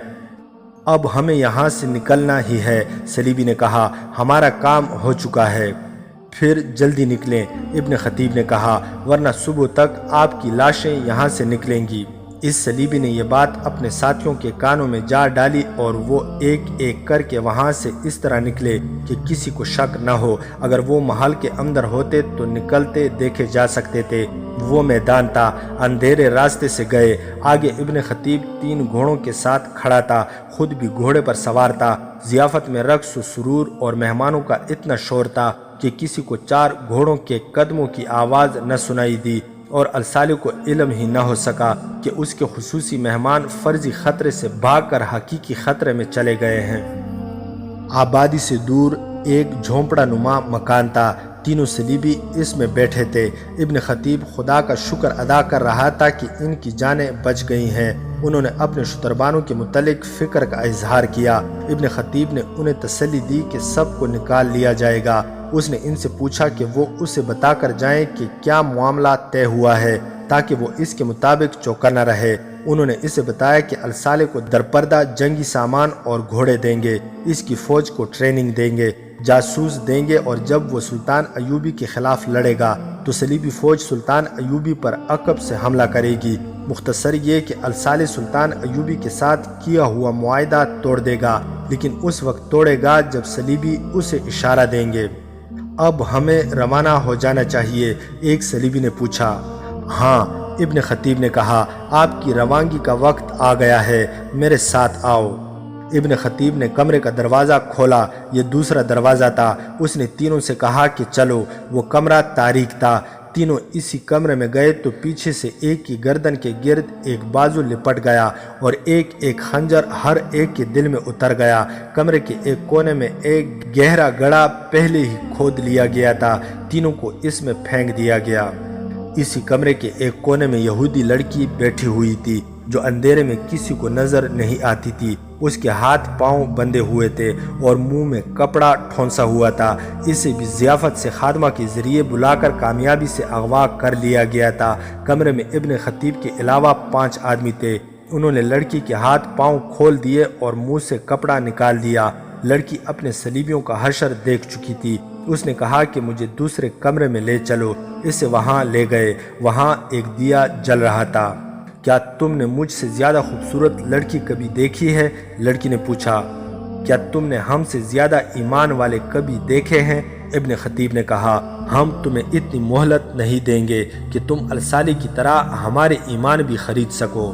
اب ہمیں یہاں سے نکلنا ہی ہے۔ صلیبی نے کہا، ہمارا کام ہو چکا ہے، پھر جلدی نکلیں۔ ابن خطیب نے کہا، ورنہ صبح تک آپ کی لاشیں یہاں سے نکلیں گی۔ اس صلیبی نے یہ بات اپنے ساتھیوں کے کانوں میں جا ڈالی اور وہ ایک ایک کر کے وہاں سے اس طرح نکلے کہ کسی کو شک نہ ہو۔ اگر وہ محل کے اندر ہوتے تو نکلتے دیکھے جا سکتے تھے۔ وہ میدان تھا، اندھیرے راستے سے گئے۔ آگے ابن خطیب 3 گھوڑوں کے ساتھ کھڑا تھا، خود بھی گھوڑے پر سوار تھا۔ ضیافت میں رقص و سرور اور مہمانوں کا اتنا شور تھا کہ کسی کو 4 گھوڑوں کے قدموں کی آواز نہ سنائی دی، اور الصالح کو علم ہی نہ ہو سکا کہ اس کے خصوصی مہمان فرضی خطرے سے بھاگ کر حقیقی خطرے میں چلے گئے ہیں۔ آبادی سے دور ایک جھونپڑا نما مکان تھا، تینوں صلیبی اس میں بیٹھے تھے۔ ابن خطیب خدا کا شکر ادا کر رہا تھا کہ ان کی جانیں بچ گئی ہیں۔ انہوں نے اپنے شتربانوں کے متعلق فکر کا اظہار کیا۔ ابن خطیب نے انہیں تسلی دی کہ سب کو نکال لیا جائے گا۔ اس نے ان سے پوچھا کہ وہ اسے بتا کر جائیں کہ کیا معاملہ طے ہوا ہے تاکہ وہ اس کے مطابق چوکنا رہے۔ انہوں نے اسے بتایا کہ الصالح کو درپردہ جنگی سامان اور گھوڑے دیں گے، اس کی فوج کو ٹریننگ دیں گے، جاسوس دیں گے، اور جب وہ سلطان ایوبی کے خلاف لڑے گا تو صلیبی فوج سلطان ایوبی پر عقب سے حملہ کرے گی۔ مختصر یہ کہ الصالح سلطان ایوبی کے ساتھ کیا ہوا معاہدہ توڑ دے گا، لیکن اس وقت توڑے گا جب صلیبی اسے اشارہ دیں گے۔ اب ہمیں روانہ ہو جانا چاہیے، ایک صلیبی نے پوچھا۔ ہاں، ابن خطیب نے کہا، آپ کی روانگی کا وقت آ گیا ہے، میرے ساتھ آؤ۔ ابن خطیب نے کمرے کا دروازہ کھولا، یہ دوسرا دروازہ تھا۔ اس نے تینوں سے کہا کہ چلو۔ وہ کمرہ تاریک تھا۔ تینوں اسی کمرے میں گئے تو پیچھے سے ایک کی گردن کے گرد ایک بازو لپٹ گیا اور ایک ایک خنجر ہر ایک کے دل میں اتر گیا۔ کمرے کے ایک کونے میں ایک گہرا گڑھا پہلے ہی کھود لیا گیا تھا، تینوں کو اس میں پھینک دیا گیا۔ اسی کمرے کے ایک کونے میں یہودی لڑکی بیٹھی ہوئی تھی جو اندھیرے میں کسی کو نظر نہیں آتی تھی۔ اس کے ہاتھ پاؤں بندھے ہوئے تھے اور منہ میں کپڑا ٹھونسا ہوا تھا۔ اسے بھی ضیافت سے خادمہ کے ذریعے بلا کر کامیابی سے اغوا کر لیا گیا تھا۔ کمرے میں ابن خطیب کے علاوہ 5 آدمی تھے۔ انہوں نے لڑکی کے ہاتھ پاؤں کھول دیے اور منہ سے کپڑا نکال دیا۔ لڑکی اپنے صلیبیوں کا حشر دیکھ چکی تھی۔ اس نے کہا کہ مجھے دوسرے کمرے میں لے چلو۔ اسے وہاں لے گئے۔ وہاں ایک دیا جل رہا تھا۔ کیا تم نے مجھ سے زیادہ خوبصورت لڑکی کبھی دیکھی ہے؟ لڑکی نے پوچھا۔ کیا تم نے ہم سے زیادہ ایمان والے کبھی دیکھے ہیں؟ ابن خطیب نے کہا، ہم تمہیں اتنی مہلت نہیں دیں گے کہ تم الصالح کی طرح ہمارے ایمان بھی خرید سکو۔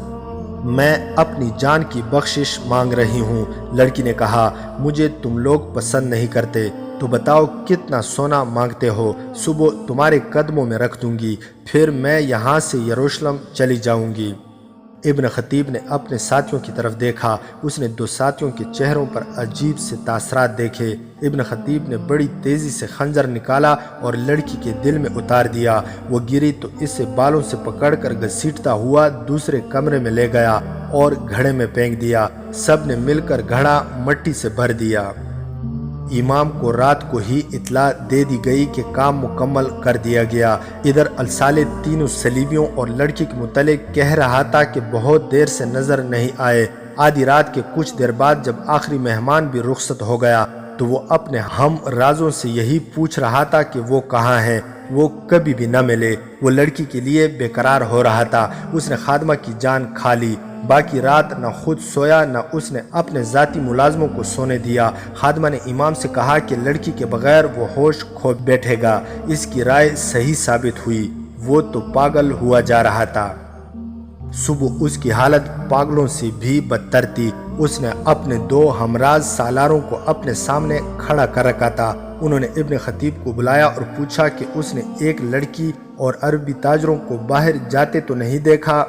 میں اپنی جان کی بخشش مانگ رہی ہوں۔ لڑکی نے کہا، مجھے تم لوگ پسند نہیں کرتے، تو بتاؤ کتنا سونا مانگتے ہو؟ صبح تمہارے قدموں میں رکھ دوں گی، پھر میں یہاں سے یروشلم چلی جاؤں گی۔ ابن خطیب نے اپنے ساتھیوں کی طرف دیکھا۔ اس نے 2 ساتھیوں کے چہروں پر عجیب سے تاثرات دیکھے۔ ابن خطیب نے بڑی تیزی سے خنجر نکالا اور لڑکی کے دل میں اتار دیا۔ وہ گری تو اسے بالوں سے پکڑ کر گھسیٹتا ہوا دوسرے کمرے میں لے گیا اور گھڑے میں پھینک دیا۔ سب نے مل کر گھڑا مٹی سے بھر دیا۔ امام کو رات کو ہی اطلاع دے دی گئی کہ کام مکمل کر دیا گیا۔ ادھر الصالح تینوں صلیبیوں اور لڑکی کے متعلق کہہ رہا تھا کہ بہت دیر سے نظر نہیں آئے۔ آدھی رات کے کچھ دیر بعد جب آخری مہمان بھی رخصت ہو گیا تو وہ اپنے ہم رازوں سے یہی پوچھ رہا تھا کہ وہ کہاں ہیں۔ وہ کبھی بھی نہ ملے۔ وہ لڑکی کے لیے بے قرار ہو رہا تھا۔ اس نے خادمہ کی جان کھا لی۔ باقی رات نہ خود سویا نہ اس نے اپنے ذاتی ملازموں کو سونے دیا۔ خادمہ نے امام سے کہا کہ لڑکی کے بغیر وہ ہوش کھو بیٹھے گا۔ اس کی رائے صحیح ثابت ہوئی، وہ تو پاگل ہوا جا رہا تھا۔ صبح اس کی حالت پاگلوں سے بھی بدتر تھی۔ اس نے اپنے 2 ہمراز سالاروں کو اپنے سامنے کھڑا کر رکھا تھا۔ انہوں نے ابن خطیب کو بلایا اور پوچھا کہ اس نے ایک لڑکی اور عربی تاجروں کو باہر جاتے تو نہیں دیکھا؟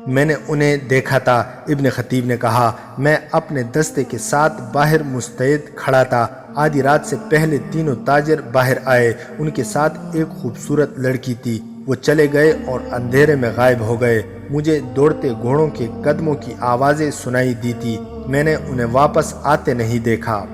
میں نے انہیں دیکھا تھا۔ ابن خطیب نے کہا میں اپنے دستے کے ساتھ باہر مستعد کھڑا تھا۔ آدھی رات سے پہلے تینوں تاجر باہر آئے، ان کے ساتھ ایک خوبصورت لڑکی تھی۔ وہ چلے گئے اور اندھیرے میں غائب ہو گئے۔ مجھے دوڑتے گھوڑوں کے قدموں کی آوازیں سنائی دی تھی، میں نے انہیں واپس آتے نہیں دیکھا۔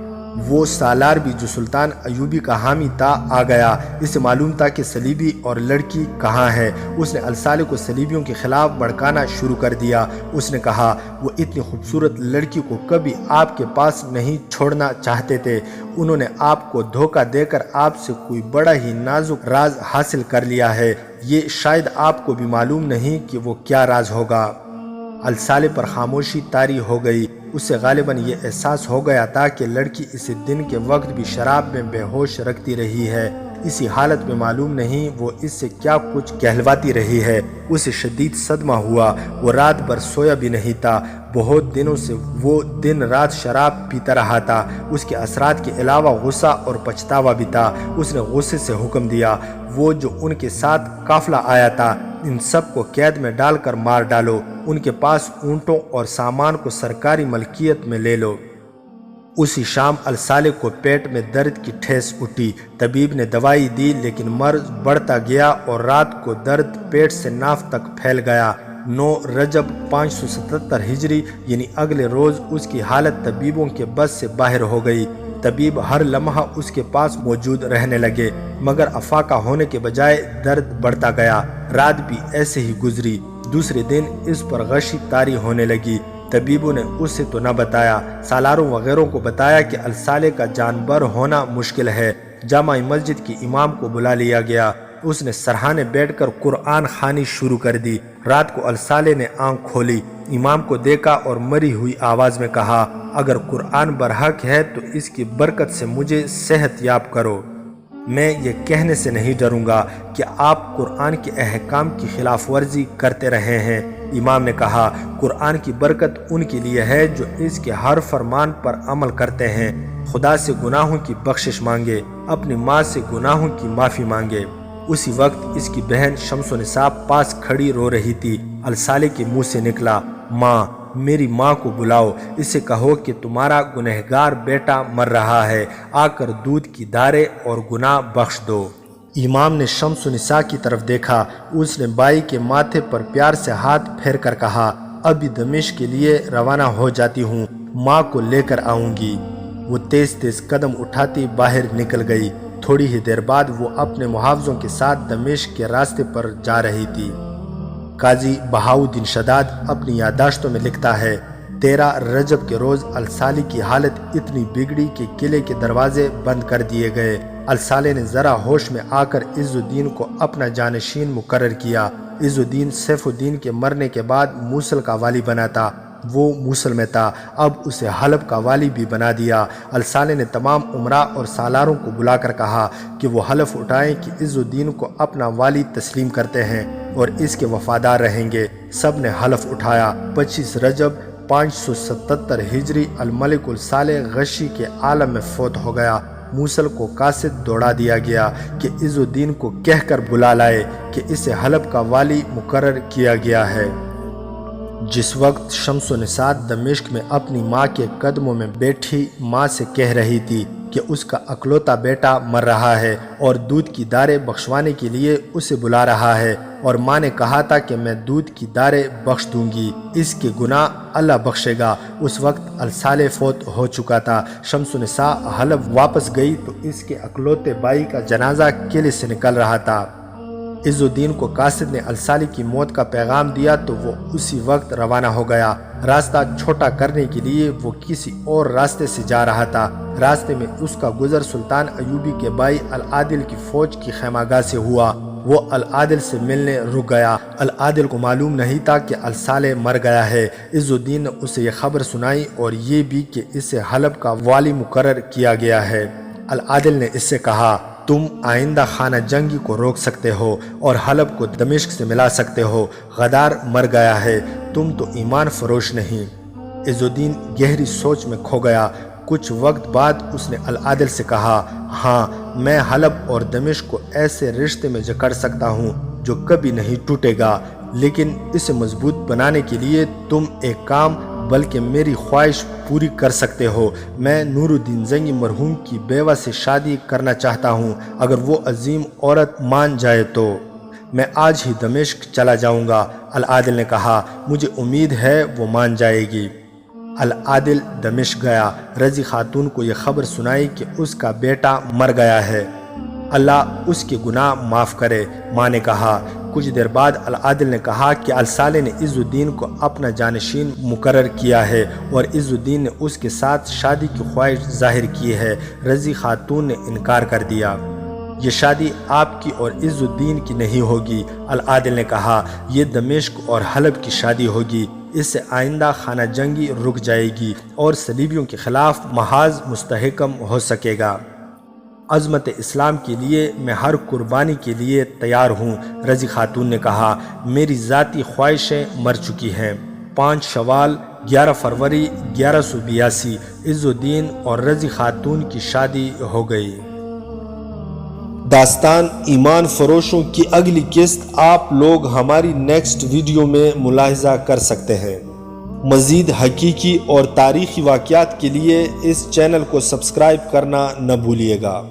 وہ سالار بھی جو سلطان ایوبی کا حامی تھا آ گیا۔ اسے معلوم تھا کہ صلیبی اور لڑکی کہاں ہے۔ اس نے الصالح کو صلیبیوں کے خلاف بھڑکانا شروع کر دیا۔ اس نے کہا وہ اتنی خوبصورت لڑکی کو کبھی آپ کے پاس نہیں چھوڑنا چاہتے تھے۔ انہوں نے آپ کو دھوکہ دے کر آپ سے کوئی بڑا ہی نازک راز حاصل کر لیا ہے۔ یہ شاید آپ کو بھی معلوم نہیں کہ وہ کیا راز ہوگا۔ الصالح پر خاموشی طاری ہو گئی۔ اسے غالباً یہ احساس ہو گیا تھا کہ لڑکی اسے دن کے وقت بھی شراب میں بے ہوش رکھتی رہی ہے۔ اسی حالت میں معلوم نہیں وہ اس سے کیا کچھ کہلواتی رہی ہے۔ اسے شدید صدمہ ہوا۔ وہ رات بھر سویا بھی نہیں تھا۔ بہت دنوں سے وہ دن رات شراب پیتا رہا تھا۔ اس کے اثرات کے علاوہ غصہ اور پچھتاوا بھی تھا۔ اس نے غصے سے حکم دیا وہ جو ان کے ساتھ قافلہ آیا تھا ان سب کو قید میں ڈال کر مار ڈالو، ان کے پاس اونٹوں اور سامان کو سرکاری ملکیت میں لے لو۔ اسی شام الصالح کو پیٹ میں درد کی ٹھیس اٹھی۔ طبیب نے دوائی دی لیکن مرض بڑھتا گیا اور رات کو درد پیٹ سے ناف تک پھیل گیا۔ 9 رجب 577 ہجری یعنی اگلے روز اس کی حالت طبیبوں کے بس سے باہر ہو گئی۔ طبیب ہر لمحہ اس کے پاس موجود رہنے لگے مگر افاقہ ہونے کے بجائے درد بڑھتا گیا۔ رات بھی ایسے ہی گزری۔ دوسرے دن اس پر غشی طاری ہونے لگی۔ طبیبوں نے اسے تو نہ بتایا، سالاروں وغیرہ کو بتایا کہ الصالح کا جانبر ہونا مشکل ہے۔ جامع مسجد کی امام کو بلا لیا گیا۔ اس نے سرہانے بیٹھ کر قرآن خوانی شروع کر دی۔ رات کو الصالح نے آنکھ کھولی، امام کو دیکھا اور مری ہوئی آواز میں کہا اگر قرآن برحق ہے تو اس کی برکت سے مجھے صحت یاب کرو۔ میں یہ کہنے سے نہیں ڈروں گا کہ آپ قرآن کے احکام کی خلاف ورزی کرتے رہے ہیں۔ امام نے کہا قرآن کی برکت ان کے لیے ہے جو اس کے ہر فرمان پر عمل کرتے ہیں۔ خدا سے گناہوں کی بخشش مانگے، اپنی ماں سے گناہوں کی معافی مانگے۔ اسی وقت اس کی بہن شمس النساء پاس کھڑی رو رہی تھی۔ الصالح کے منہ سے نکلا ماں، میری ماں کو بلاؤ، اسے کہو کہ تمہارا گنہگار بیٹا مر رہا ہے، آ کر دودھ کی دھارے اور گناہ بخش دو۔ امام نے شمس النساء کی طرف دیکھا۔ اس نے بائی کے ماتھے پر پیار سے ہاتھ پھیر کر کہا ابھی دمشق کے لیے روانہ ہو جاتی ہوں، ماں کو لے کر آؤں گی۔ وہ تیز تیز قدم اٹھاتی باہر نکل گئی۔ تھوڑی ہی دیر بعد وہ اپنے محافظوں کے ساتھ دمشق کے راستے پر جا رہی تھی۔ قاضی بہاؤالدین شداد اپنی یادداشتوں میں لکھتا ہے 13 رجب کے روز الصالح کی حالت اتنی بگڑی کہ قلعے کے دروازے بند کر دیے گئے۔ الصالح نے ذرا ہوش میں آ کر عز الدین کو اپنا جانشین مقرر کیا۔ عز الدین سیف الدین کے مرنے کے بعد موصل کا والی بنا تھا۔ وہ موصل میں تھا، اب اسے حلب کا والی بھی بنا دیا۔ الصالح نے تمام امراء اور سالاروں کو بلا کر کہا کہ وہ حلف اٹھائیں کہ عز الدین کو اپنا والی تسلیم کرتے ہیں اور اس کے وفادار رہیں گے۔ سب نے حلف اٹھایا۔ 25 رجب 577 ہجری الملک الصالح غشی کے عالم میں فوت ہو گیا۔ موصل کو قاصد دوڑا دیا گیا کہ عز الدین کو کہہ کر بلا لائے کہ اسے حلب کا والی مقرر کیا گیا ہے۔ جس وقت شمس النساء دمشق میں اپنی ماں کے قدموں میں بیٹھی ماں سے کہہ رہی تھی کہ اس کا اکلوتا بیٹا مر رہا ہے اور دودھ کی دھارے بخشوانے کے لیے اسے بلا رہا ہے، اور ماں نے کہا تھا کہ میں دودھ کی دھارے بخش دوں گی، اس کے گناہ اللہ بخشے گا، اس وقت الصالح فوت ہو چکا تھا۔ شمس النساء حلب واپس گئی تو اس کے اکلوتے بھائی کا جنازہ قلعے سے نکل رہا تھا۔ عز الدین کو قاصد نے الصالح کی موت کا پیغام دیا تو وہ اسی وقت روانہ ہو گیا۔ راستہ چھوٹا کرنے کے لیے وہ کسی اور راستے سے جا رہا تھا۔ راستے میں اس کا گزر سلطان ایوبی کے بھائی العادل کی فوج کی خیمہ گاہ سے ہوا۔ وہ العادل سے ملنے رک گیا۔ العادل کو معلوم نہیں تھا کہ الصالح مر گیا ہے۔ عز الدین نے اسے یہ خبر سنائی اور یہ بھی کہ اسے حلب کا والی مقرر کیا گیا ہے۔ العادل نے اس سے کہا تم آئندہ خانہ جنگی کو روک سکتے ہو اور حلب کو دمشق سے ملا سکتے ہو، غدار مر گیا ہے، تم تو ایمان فروش نہیں۔ عز الدین گہری سوچ میں کھو گیا۔ کچھ وقت بعد اس نے العادل سے کہا ہاں، میں حلب اور دمشق کو ایسے رشتے میں جکڑ سکتا ہوں جو کبھی نہیں ٹوٹے گا، لیکن اسے مضبوط بنانے کے لیے تم ایک کام بلکہ میری خواہش پوری کر سکتے ہو۔ میں نور الدین زنگی مرحوم کی بیوہ سے شادی کرنا چاہتا ہوں، اگر وہ عظیم عورت مان جائے تو میں آج ہی دمشق چلا جاؤں گا۔ العادل نے کہا، مجھے امید ہے وہ مان جائے گی۔ العادل دمشق گیا، رضی خاتون کو یہ خبر سنائی کہ اس کا بیٹا مر گیا ہے، اللہ اس کے گناہ معاف کرے۔ ماں نے کہا۔ کچھ دیر بعد العادل نے کہا کہ الصالح نے عز الدین کو اپنا جانشین مقرر کیا ہے اور عز الدین نے اس کے ساتھ شادی کی خواہش ظاہر کی ہے۔ رضی خاتون نے انکار کر دیا، یہ شادی آپ کی اور عز الدین کی نہیں ہوگی۔ العادل نے کہا، یہ دمشق اور حلب کی شادی ہوگی، اس سے آئندہ خانہ جنگی رک جائے گی اور صلیبیوں کے خلاف محاذ مستحکم ہو سکے گا۔ عظمت اسلام کے لیے میں ہر قربانی کے لیے تیار ہوں۔ رضی خاتون نے کہا، میری ذاتی خواہشیں مر چکی ہیں۔ 5 شوال 11 فروری 1182 عز الدین اور رضی خاتون کی شادی ہو گئی۔ داستان ایمان فروشوں کی اگلی قسط آپ لوگ ہماری نیکسٹ ویڈیو میں ملاحظہ کر سکتے ہیں۔ مزید حقیقی اور تاریخی واقعات کے لیے اس چینل کو سبسکرائب کرنا نہ بھولیے گا۔